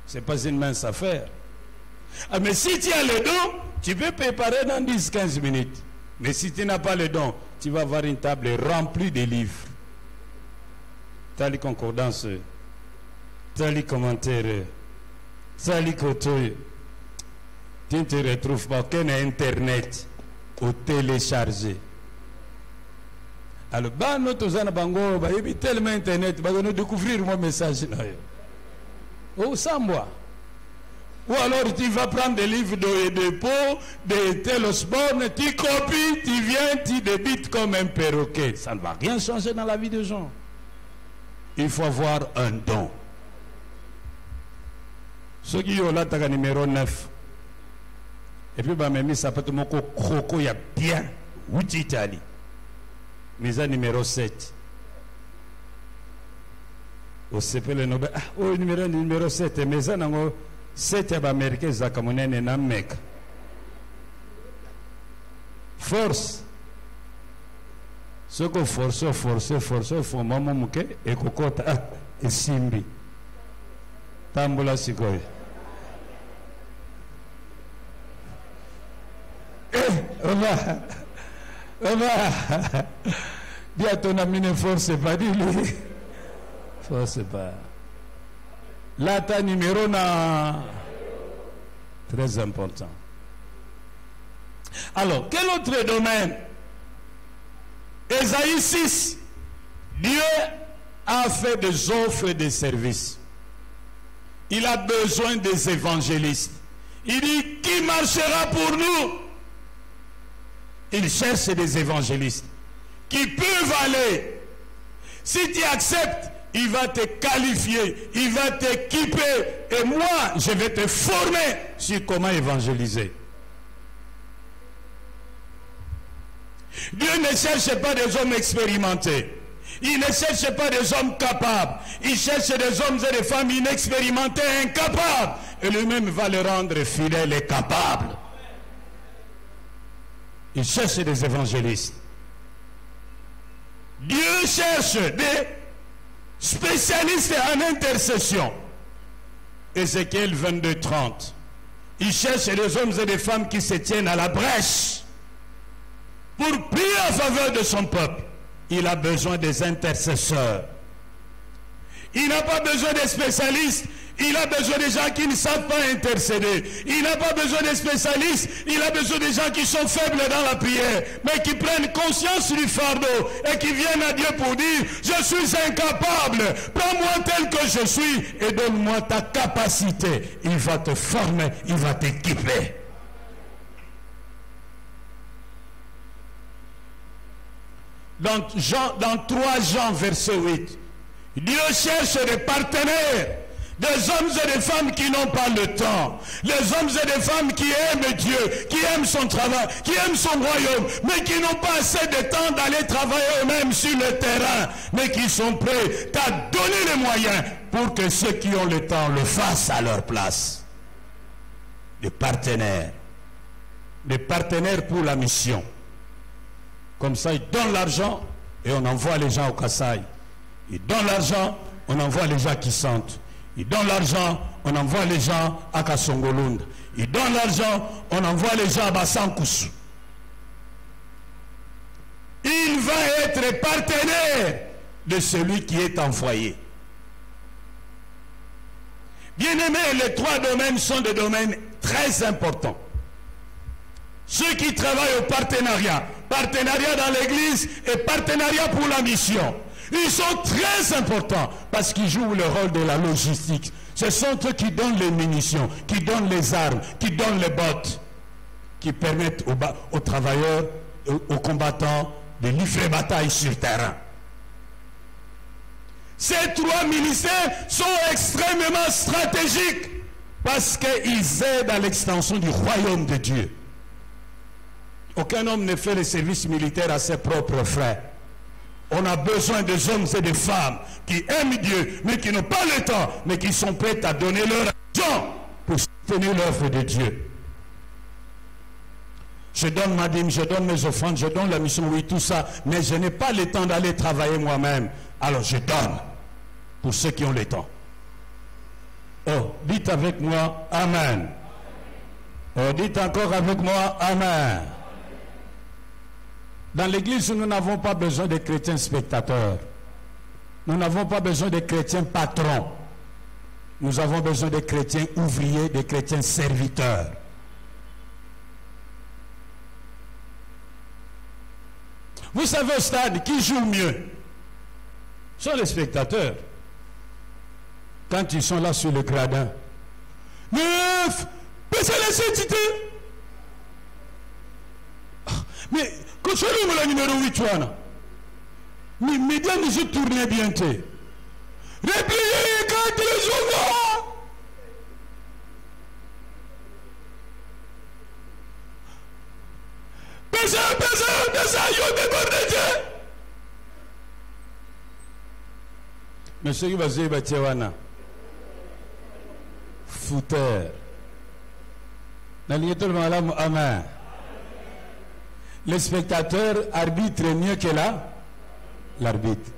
Ce n'est pas une mince affaire. Ah, mais si tu as le don, tu peux préparer dans 10-15 minutes. Mais si tu n'as pas le don, tu vas avoir une table remplie de livres. Tu as les concordances, tu as les commentaires, tu as les côtés. Tu ne te retrouves pas qu'un Internet au télécharger. Alors, nous tellement Internet, nous découvrir mon message. Au Sambois. Ou alors tu vas prendre des livres de Pau, de Télosborne, tu copies, tu viens, tu débites comme un perroquet. Ça ne va rien changer dans la vie des gens. Il faut avoir un don. Ceux qui ont là, tu as numéro 9. Et puis, bah, même ça peut te montrer croco, il y a bien 8 Italie. Mais ça, numéro 7. Au CP, le Nobel. Ah, oh, numéro 7. Mais ça, non, 7 américains, ça, comme on est un mec. Force. Ce qu'on force, il faut maman mouke, et kokota, et simbi. Tambula sikoy. On va. Dis à ton ami, ne force pas, dis-lui. Force pas. Là, ta numéro na. Très important. Alors, quel autre domaine? Ésaïe 6. Dieu a fait des offres et des services. Il a besoin des évangélistes. Il dit, qui marchera pour nous? Il cherche des évangélistes qui peuvent aller. Si tu acceptes, il va te qualifier, il va t'équiper. Et moi, je vais te former sur comment évangéliser. Dieu ne cherche pas des hommes expérimentés. Il ne cherche pas des hommes capables. Il cherche des hommes et des femmes inexpérimentés, incapables. Et lui-même va les rendre fidèles et capables. Il cherche des évangélistes. Dieu cherche des spécialistes en intercession. Ézéchiel 22:30. Il cherche des hommes et des femmes qui se tiennent à la brèche pour prier en faveur de son peuple. Il a besoin des intercesseurs. Il n'a pas besoin des spécialistes. Il a besoin des gens qui ne savent pas intercéder. Il n'a pas besoin des spécialistes. Il a besoin des gens qui sont faibles dans la prière, mais qui prennent conscience du fardeau et qui viennent à Dieu pour dire, je suis incapable. Prends-moi tel que je suis et donne-moi ta capacité. Il va te former, il va t'équiper. Dans 3 Jean, verset 8, Dieu cherche des partenaires, des hommes et des femmes qui n'ont pas le temps, les hommes et des femmes qui aiment Dieu, qui aiment son travail, qui aiment son royaume, mais qui n'ont pas assez de temps d'aller travailler eux-mêmes sur le terrain, mais qui sont prêts à donner les moyens pour que ceux qui ont le temps le fassent à leur place. Des partenaires pour la mission. Comme ça, ils donnent l'argent et on envoie les gens au Kassai. Ils donnent l'argent, on envoie les gens qui sentent. Ils donnent l'argent, on envoie les gens à Kassongolund. Ils donnent l'argent, on envoie les gens à Bassankusu. Il va être partenaire de celui qui est envoyé. Bien-aimés, les 3 domaines sont des domaines très importants. Ceux qui travaillent au partenariat dans l'église et partenariat pour la mission, ils sont très importants parce qu'ils jouent le rôle de la logistique. Ce sont eux qui donnent les munitions, qui donnent les armes, qui donnent les bottes, qui permettent aux travailleurs, aux combattants de livrer bataille sur terrain. Ces 3 ministères sont extrêmement stratégiques parce qu'ils aident à l'extension du royaume de Dieu. Aucun homme ne fait le service militaire à ses propres frères. On a besoin des hommes et des femmes qui aiment Dieu, mais qui n'ont pas le temps, mais qui sont prêts à donner leur argent pour soutenir l'œuvre de Dieu. Je donne ma dîme, je donne mes offrandes, je donne la mission, oui, tout ça, mais je n'ai pas le temps d'aller travailler moi-même. Alors je donne pour ceux qui ont le temps. Oh, dites avec moi, Amen. Oh, dites encore avec moi, Amen. Dans l'église, nous n'avons pas besoin de chrétiens spectateurs. Nous n'avons pas besoin de chrétiens patrons. Nous avons besoin de chrétiens ouvriers, de chrétiens serviteurs. Vous savez au stade, qui joue mieux? Ce sont les spectateurs. Quand ils sont là sur le gradin. 9, baissez la sainteté. Mais quand je suis la numéro 8, mais mesdames, je tournais bien. Repliez quand les jours. Baissez, yo débordez. Monsieur qui va se battre, fouteur. Amen. Les spectateurs arbitrent mieux que l'arbitre.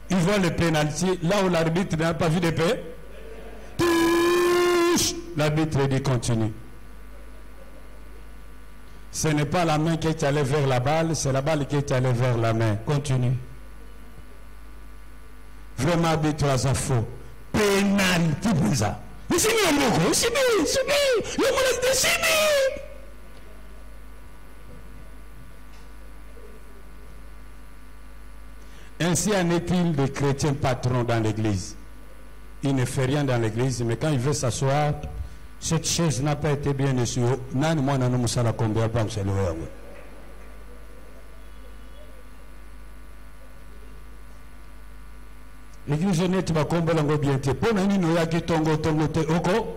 Ils voient le pénalty là où l'arbitre n'a pas vu de paix. Touche. L'arbitre dit continue. Ce n'est pas la main qui est allée vers la balle, c'est la balle qui est allée vers la main. Continue. Vraiment, arbitre à faux. Pénalité pour ça. Ainsi en est-il de chrétiens patrons dans l'église. Il ne fait rien dans l'église, mais quand il veut s'asseoir, cette chaise n'a pas été bien dessus. L'église honnête va combattre l'ango bien. Pour nani no yaki tongo te oko.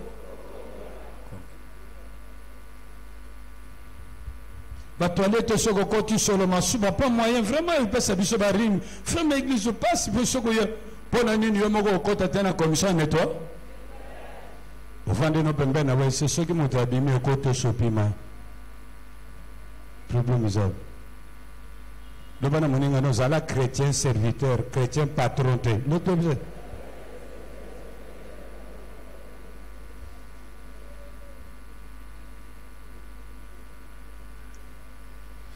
La toilette sur le côté sur le massou, pas moyen vraiment il peut s'habiller sur la rime. Frère l'église passe pour ce que pour nani no yamo au côté de la commission nettoie. Au fond de nos pembena, c'est ceux qui m'ont abîmé au côté sur piment. Problème is up. Nous allons chrétien serviteur, chrétien patron.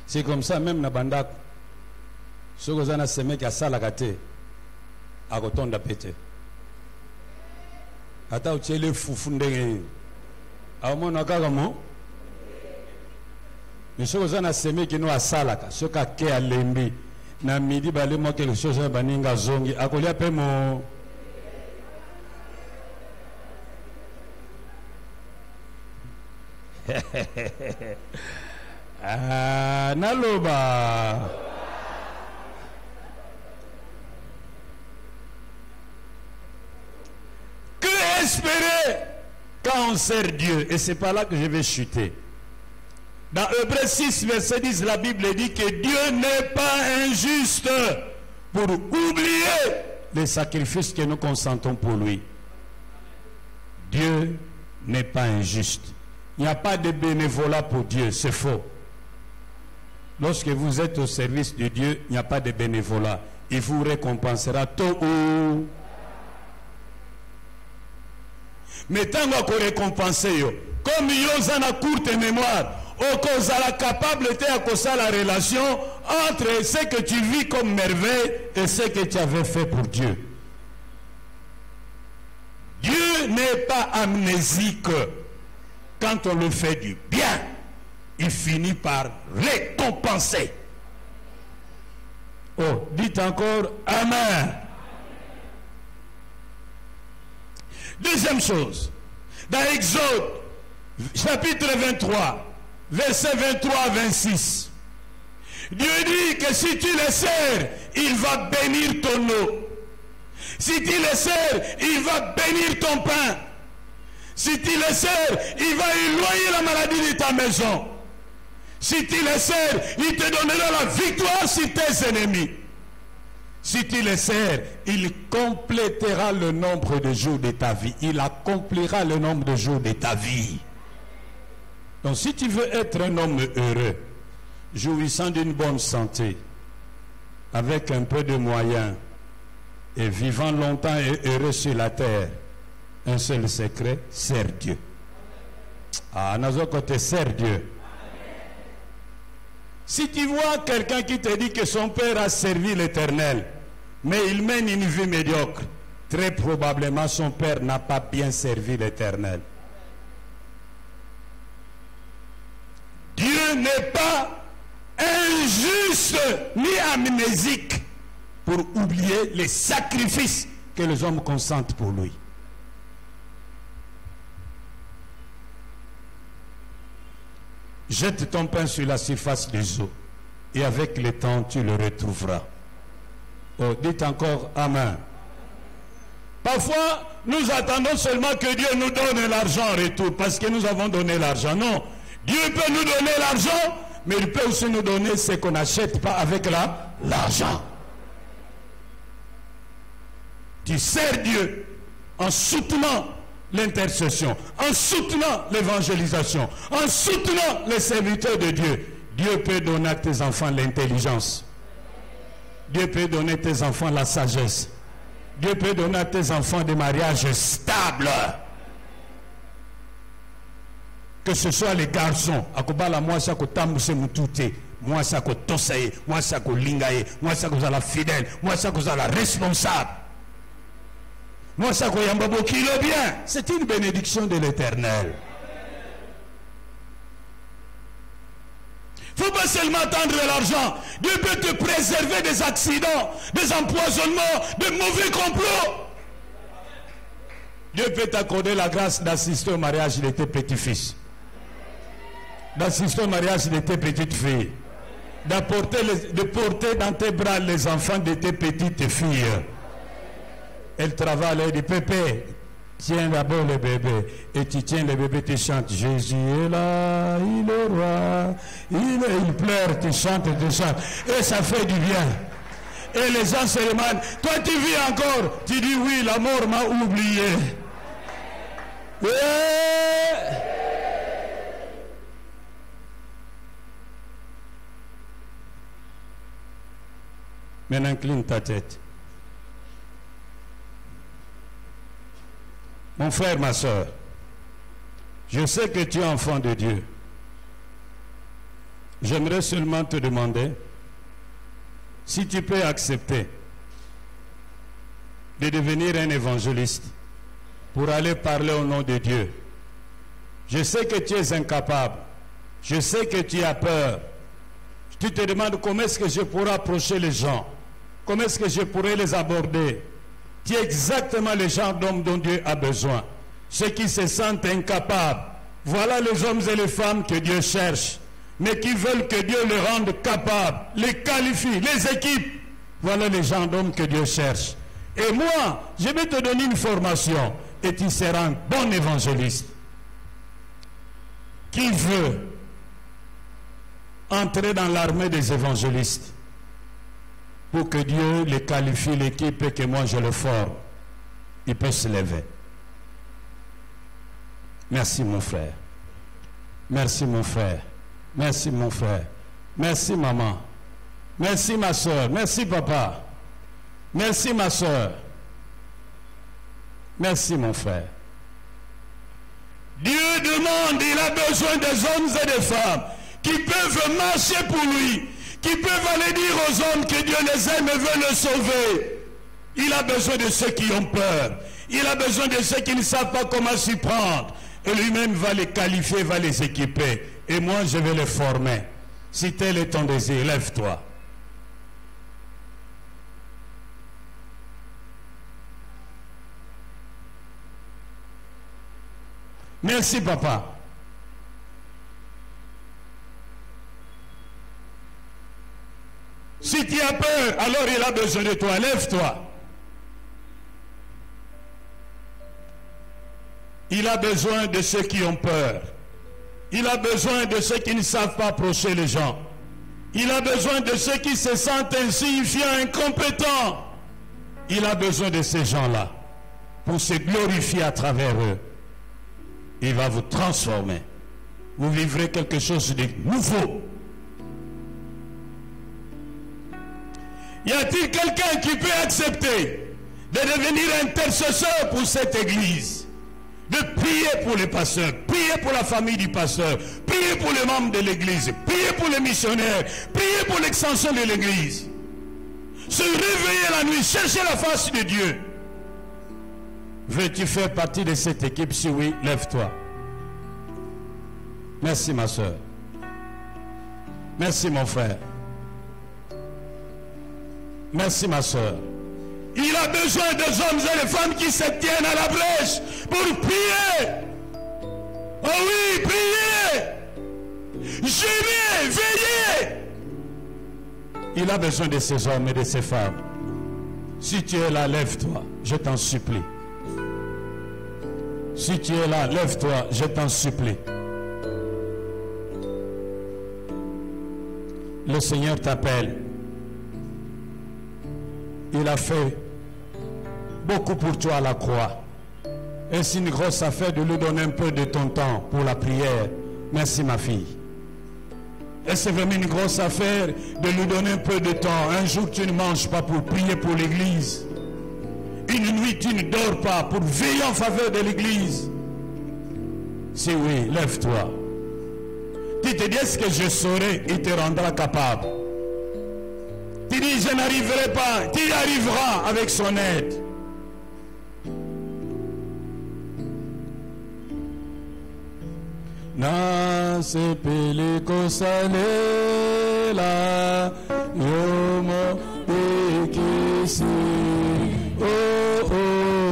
C'est comme ça, même dans Bandak, ce que vous avez semé qui a ça la gâte, à côté de pété. Attends, tu es le foufou de à mon agagamo. Mais ce que vous avez semé qui nous a salaka, ce qu'a ké à l'embi, na midi balé moi quelque chose à baninga zongi, à coller après mon. Ah, naloba. Que espérer quand on sert Dieu? Et c'est pas là que je vais chuter. Dans Hébreux 6, verset 10, la Bible dit que Dieu n'est pas injuste pour oublier les sacrifices que nous consentons pour lui. Dieu n'est pas injuste. Il n'y a pas de bénévolat pour Dieu, c'est faux. Lorsque vous êtes au service de Dieu, il n'y a pas de bénévolat. Il vous récompensera tôt ou... Mais tant qu'on récompense, comme il y a une courte mémoire, ou qu'on est capable de la relation entre ce que tu vis comme merveille et ce que tu avais fait pour Dieu. Dieu n'est pas amnésique. Quand on le fait du bien, il finit par récompenser. Oh, dites encore Amen. Deuxième chose, dans Exode, chapitre 23, verset 23 à 26, Dieu dit que si tu le sers, il va bénir ton eau. Si tu le sers, il va bénir ton pain. Si tu le sers, il va éloigner la maladie de ta maison. Si tu le sers, il te donnera la victoire sur tes ennemis. Si tu le sers, il complétera le nombre de jours de ta vie. Il accomplira le nombre de jours de ta vie. Donc si tu veux être un homme heureux, jouissant d'une bonne santé, avec un peu de moyens, et vivant longtemps et heureux sur la terre, un seul secret, sers Dieu. Ah, notre côté, sers Dieu. Si tu vois quelqu'un qui te dit que son père a servi l'Éternel, mais il mène une vie médiocre, très probablement son père n'a pas bien servi l'Éternel. Dieu n'est pas injuste ni amnésique pour oublier les sacrifices que les hommes consentent pour lui. Jette ton pain sur la surface des eaux et avec le temps tu le retrouveras. Oh, dites encore Amen. Parfois, nous attendons seulement que Dieu nous donne l'argent en retour parce que nous avons donné l'argent. Non, Dieu peut nous donner l'argent, mais il peut aussi nous donner ce qu'on n'achète pas avec l'argent. Tu sers Dieu en soutenant l'intercession, en soutenant l'évangélisation, en soutenant les serviteurs de Dieu. Dieu peut donner à tes enfants l'intelligence. Dieu peut donner à tes enfants la sagesse. Dieu peut donner à tes enfants des mariages stables. Que ce soit les garçons, akobala moi ça ko tambuse mutute, moi ça ko tosaye, moi ça ko lingaye, moi ça ko la fidèle, moi ça ko la responsable. Moi ça ko yamba bokilo bien. C'est une bénédiction de l'Éternel. Il ne faut pas seulement attendre l'argent. Dieu peut te préserver des accidents, des empoisonnements, de mauvais complots. Dieu peut t'accorder la grâce d'assister au mariage de tes petits-fils, d'assister au mariage de tes petites-filles, de porter dans tes bras les enfants de tes petites-filles. Elle travaille, elle dit, Pépé, tiens d'abord le bébé, et tu tiens le bébé, tu chantes, Jésus est là, il est roi, il pleure, tu chantes, et ça fait du bien. Et les gens se demandent, toi tu vis encore? Tu dis oui, la mort m'a oublié. Maintenant, incline ta tête. Mon frère, ma soeur, je sais que tu es enfant de Dieu. J'aimerais seulement te demander si tu peux accepter de devenir un évangéliste pour aller parler au nom de Dieu. Je sais que tu es incapable. Je sais que tu as peur. Tu te demandes comment est-ce que je pourrais approcher les gens. Comment est-ce que je pourrais les aborder. Tu es exactement le genre d'homme dont Dieu a besoin. Ceux qui se sentent incapables. Voilà les hommes et les femmes que Dieu cherche. Mais qui veulent que Dieu les rende capables, les qualifie, les équipe. Voilà les gens d'hommes que Dieu cherche. Et moi, je vais te donner une formation. Et tu seras un bon évangéliste. Qui veut entrer dans l'armée des évangélistes pour que Dieu les qualifie, l'équipe, et que moi je le forme, il peut se lever. Merci mon frère. Merci mon frère. Merci mon frère. Merci maman. Merci ma soeur. Merci papa. Merci ma soeur. Merci mon frère. Dieu demande, il a besoin des hommes et des femmes qui peuvent marcher pour lui, qui peuvent aller dire aux hommes que Dieu les aime et veut les sauver. Il a besoin de ceux qui ont peur. Il a besoin de ceux qui ne savent pas comment s'y prendre. Et lui-même va les qualifier, va les équiper. Et moi, je vais les former. Si tel est ton désir, lève-toi. Merci, papa. Si tu as peur, alors il a besoin de toi. Lève-toi. Il a besoin de ceux qui ont peur. Il a besoin de ceux qui ne savent pas approcher les gens. Il a besoin de ceux qui se sentent insignifiants, incompétents. Il a besoin de ces gens-là pour se glorifier à travers eux. Il va vous transformer. Vous vivrez quelque chose de nouveau. Y a-t-il quelqu'un qui peut accepter de devenir intercesseur pour cette église? De prier pour les pasteurs, prier pour la famille du pasteur, prier pour les membres de l'église, prier pour les missionnaires, prier pour l'extension de l'église. Se réveiller la nuit, chercher la face de Dieu. Veux-tu faire partie de cette équipe? Si oui, lève-toi. Merci ma soeur. Merci mon frère. Merci ma soeur. Il a besoin des hommes et des femmes qui se tiennent à la brèche pour prier. Oh oui, priez. Jeûnez, veillez. Il a besoin de ces hommes et de ces femmes. Si tu es là, lève-toi, je t'en supplie. Si tu es là, lève-toi, je t'en supplie. Le Seigneur t'appelle. Il a fait beaucoup pour toi à la croix. Et c'est une grosse affaire de lui donner un peu de ton temps pour la prière. Merci ma fille. Et c'est vraiment une grosse affaire de lui donner un peu de temps. Un jour tu ne manges pas pour prier pour l'église. Une nuit tu ne dors pas pour veiller en faveur de l'église. Si oui, lève-toi. Tu te dis, est-ce que je saurai? Il te rendra capable. Tu dis, je n'arriverai pas. Tu y arriveras avec son aide. Na se peliko salela yomo ekisi oh oh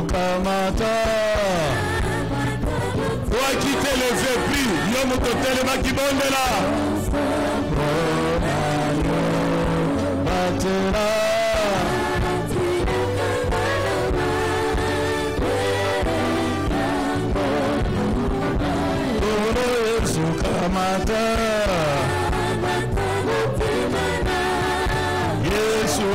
Kamata. Toi qui t'es levé, prie. Yomo totele makibondela. Batera. Kamata. Yesu.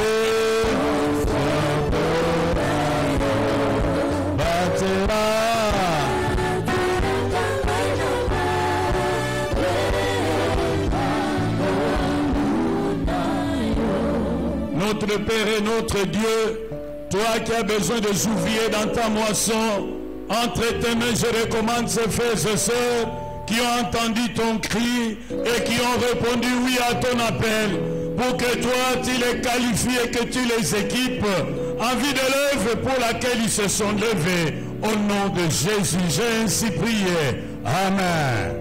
Notre Père et notre Dieu, toi qui as besoin de souffler dans ta moisson, entre tes mains je recommande ces frères et sœurs qui ont entendu ton cri et qui ont répondu oui à ton appel, pour que toi tu les qualifies et que tu les équipes en vue de l'œuvre pour laquelle ils se sont levés. Au nom de Jésus, j'ai ainsi prié. Amen.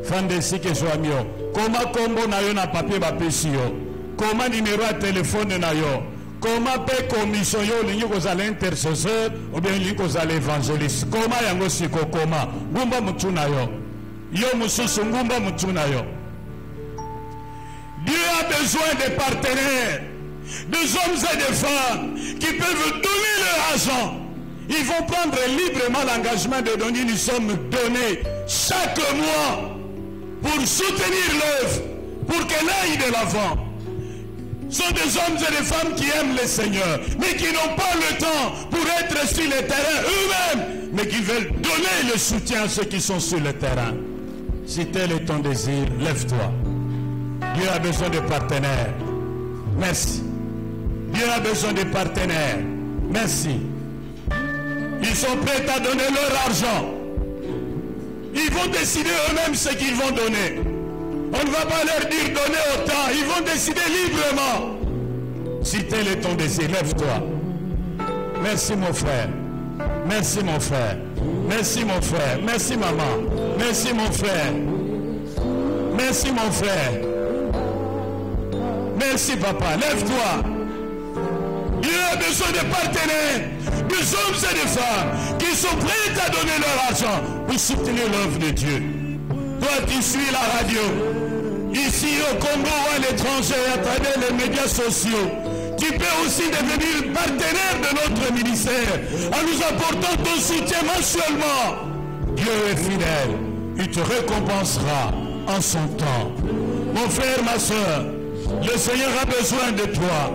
Fandesi que soit mieux. Comment combo na yo na papier bapesio? Comment numéro de téléphone na yo? Comment paie commission yo lingi kozala intercesseur ou bien lingi kozala évangéliste? Comment yango siko comment? Ngumba mutuna yo. Yo mususu ngumba mutuna yo. Dieu a besoin de partenaires, des hommes et des femmes qui peuvent donner leur argent. Ils vont prendre librement l'engagement de donner une somme donnée chaque mois pour soutenir l'œuvre, pour qu'elle aille de l'avant. Ce sont des hommes et des femmes qui aiment le Seigneur, mais qui n'ont pas le temps pour être sur le terrain eux-mêmes, mais qui veulent donner le soutien à ceux qui sont sur le terrain. Si tel est ton désir, lève-toi. Dieu a besoin de partenaires. Merci. Dieu a besoin de partenaires. Merci. Ils sont prêts à donner leur argent. Ils vont décider eux-mêmes ce qu'ils vont donner. On ne va pas leur dire donner autant. Ils vont décider librement. Si tel est ton désir, lève-toi. Merci mon frère. Merci mon frère. Merci mon frère. Merci maman. Merci mon frère. Merci mon frère. Merci papa. Lève-toi. Dieu a besoin de partenaires, des hommes et des femmes qui sont prêts à donner leur argent pour soutenir l'œuvre de Dieu. Toi qui suis la radio, ici au Congo ou à l'étranger à travers les médias sociaux, tu peux aussi devenir partenaire de notre ministère en nous apportant ton soutien mensuellement. Dieu est fidèle, il te récompensera en son temps. Mon frère, ma soeur, le Seigneur a besoin de toi.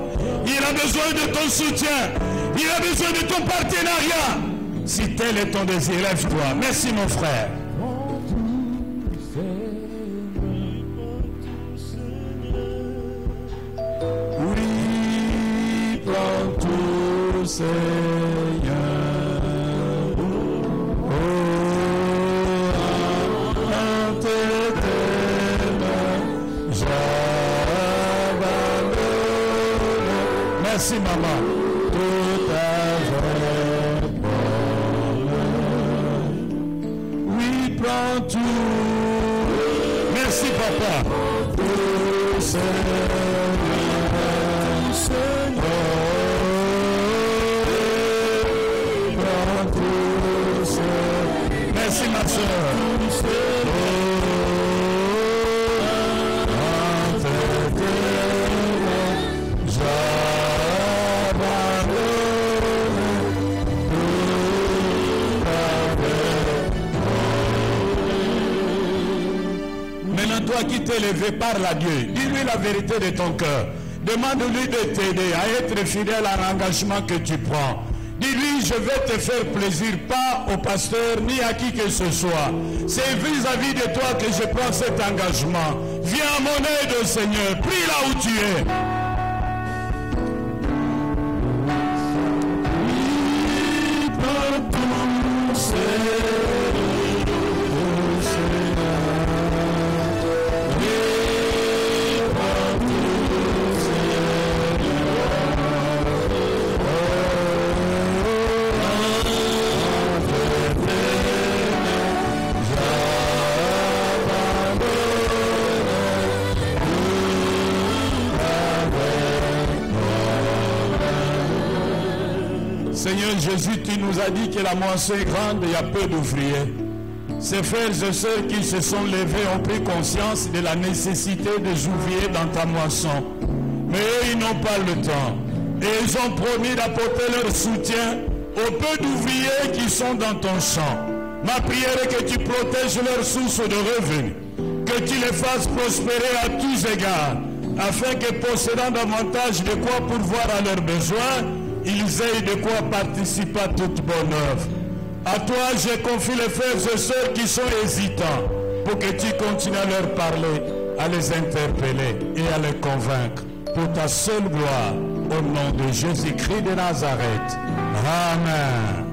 Il a besoin de ton soutien. Il a besoin de ton partenariat. Si tel est ton désir, lève-toi. Merci mon frère. Oui, prends tout, Seigneur. Merci maman. Tout à Oui, prends tout. Merci, Papa. Tout merci, ma soeur. Maintenant, toi qui t'es levé, parle à Dieu. Dis-lui la vérité de ton cœur. Demande-lui de t'aider à être fidèle à l'engagement que tu prends. Dis-lui, je vais te faire plaisir, pas au pasteur, ni à qui que ce soit. C'est vis-à-vis de toi que je prends cet engagement. Viens à mon aide, Seigneur. Prie là où tu es. Seigneur Jésus, tu nous as dit que la moisson est grande et il y a peu d'ouvriers. Ces frères et sœurs qui se sont levés ont pris conscience de la nécessité des ouvriers dans ta moisson. Mais eux, ils n'ont pas le temps. Et ils ont promis d'apporter leur soutien aux peu d'ouvriers qui sont dans ton champ. Ma prière est que tu protèges leurs sources de revenus, que tu les fasses prospérer à tous égards, afin que possédant davantage de quoi pourvoir à leurs besoins, ils aient de quoi participer à toute bonne œuvre. À toi, je confie les frères et sœurs qui sont hésitants, pour que tu continues à leur parler, à les interpeller et à les convaincre. Pour ta seule gloire, au nom de Jésus-Christ de Nazareth. Amen.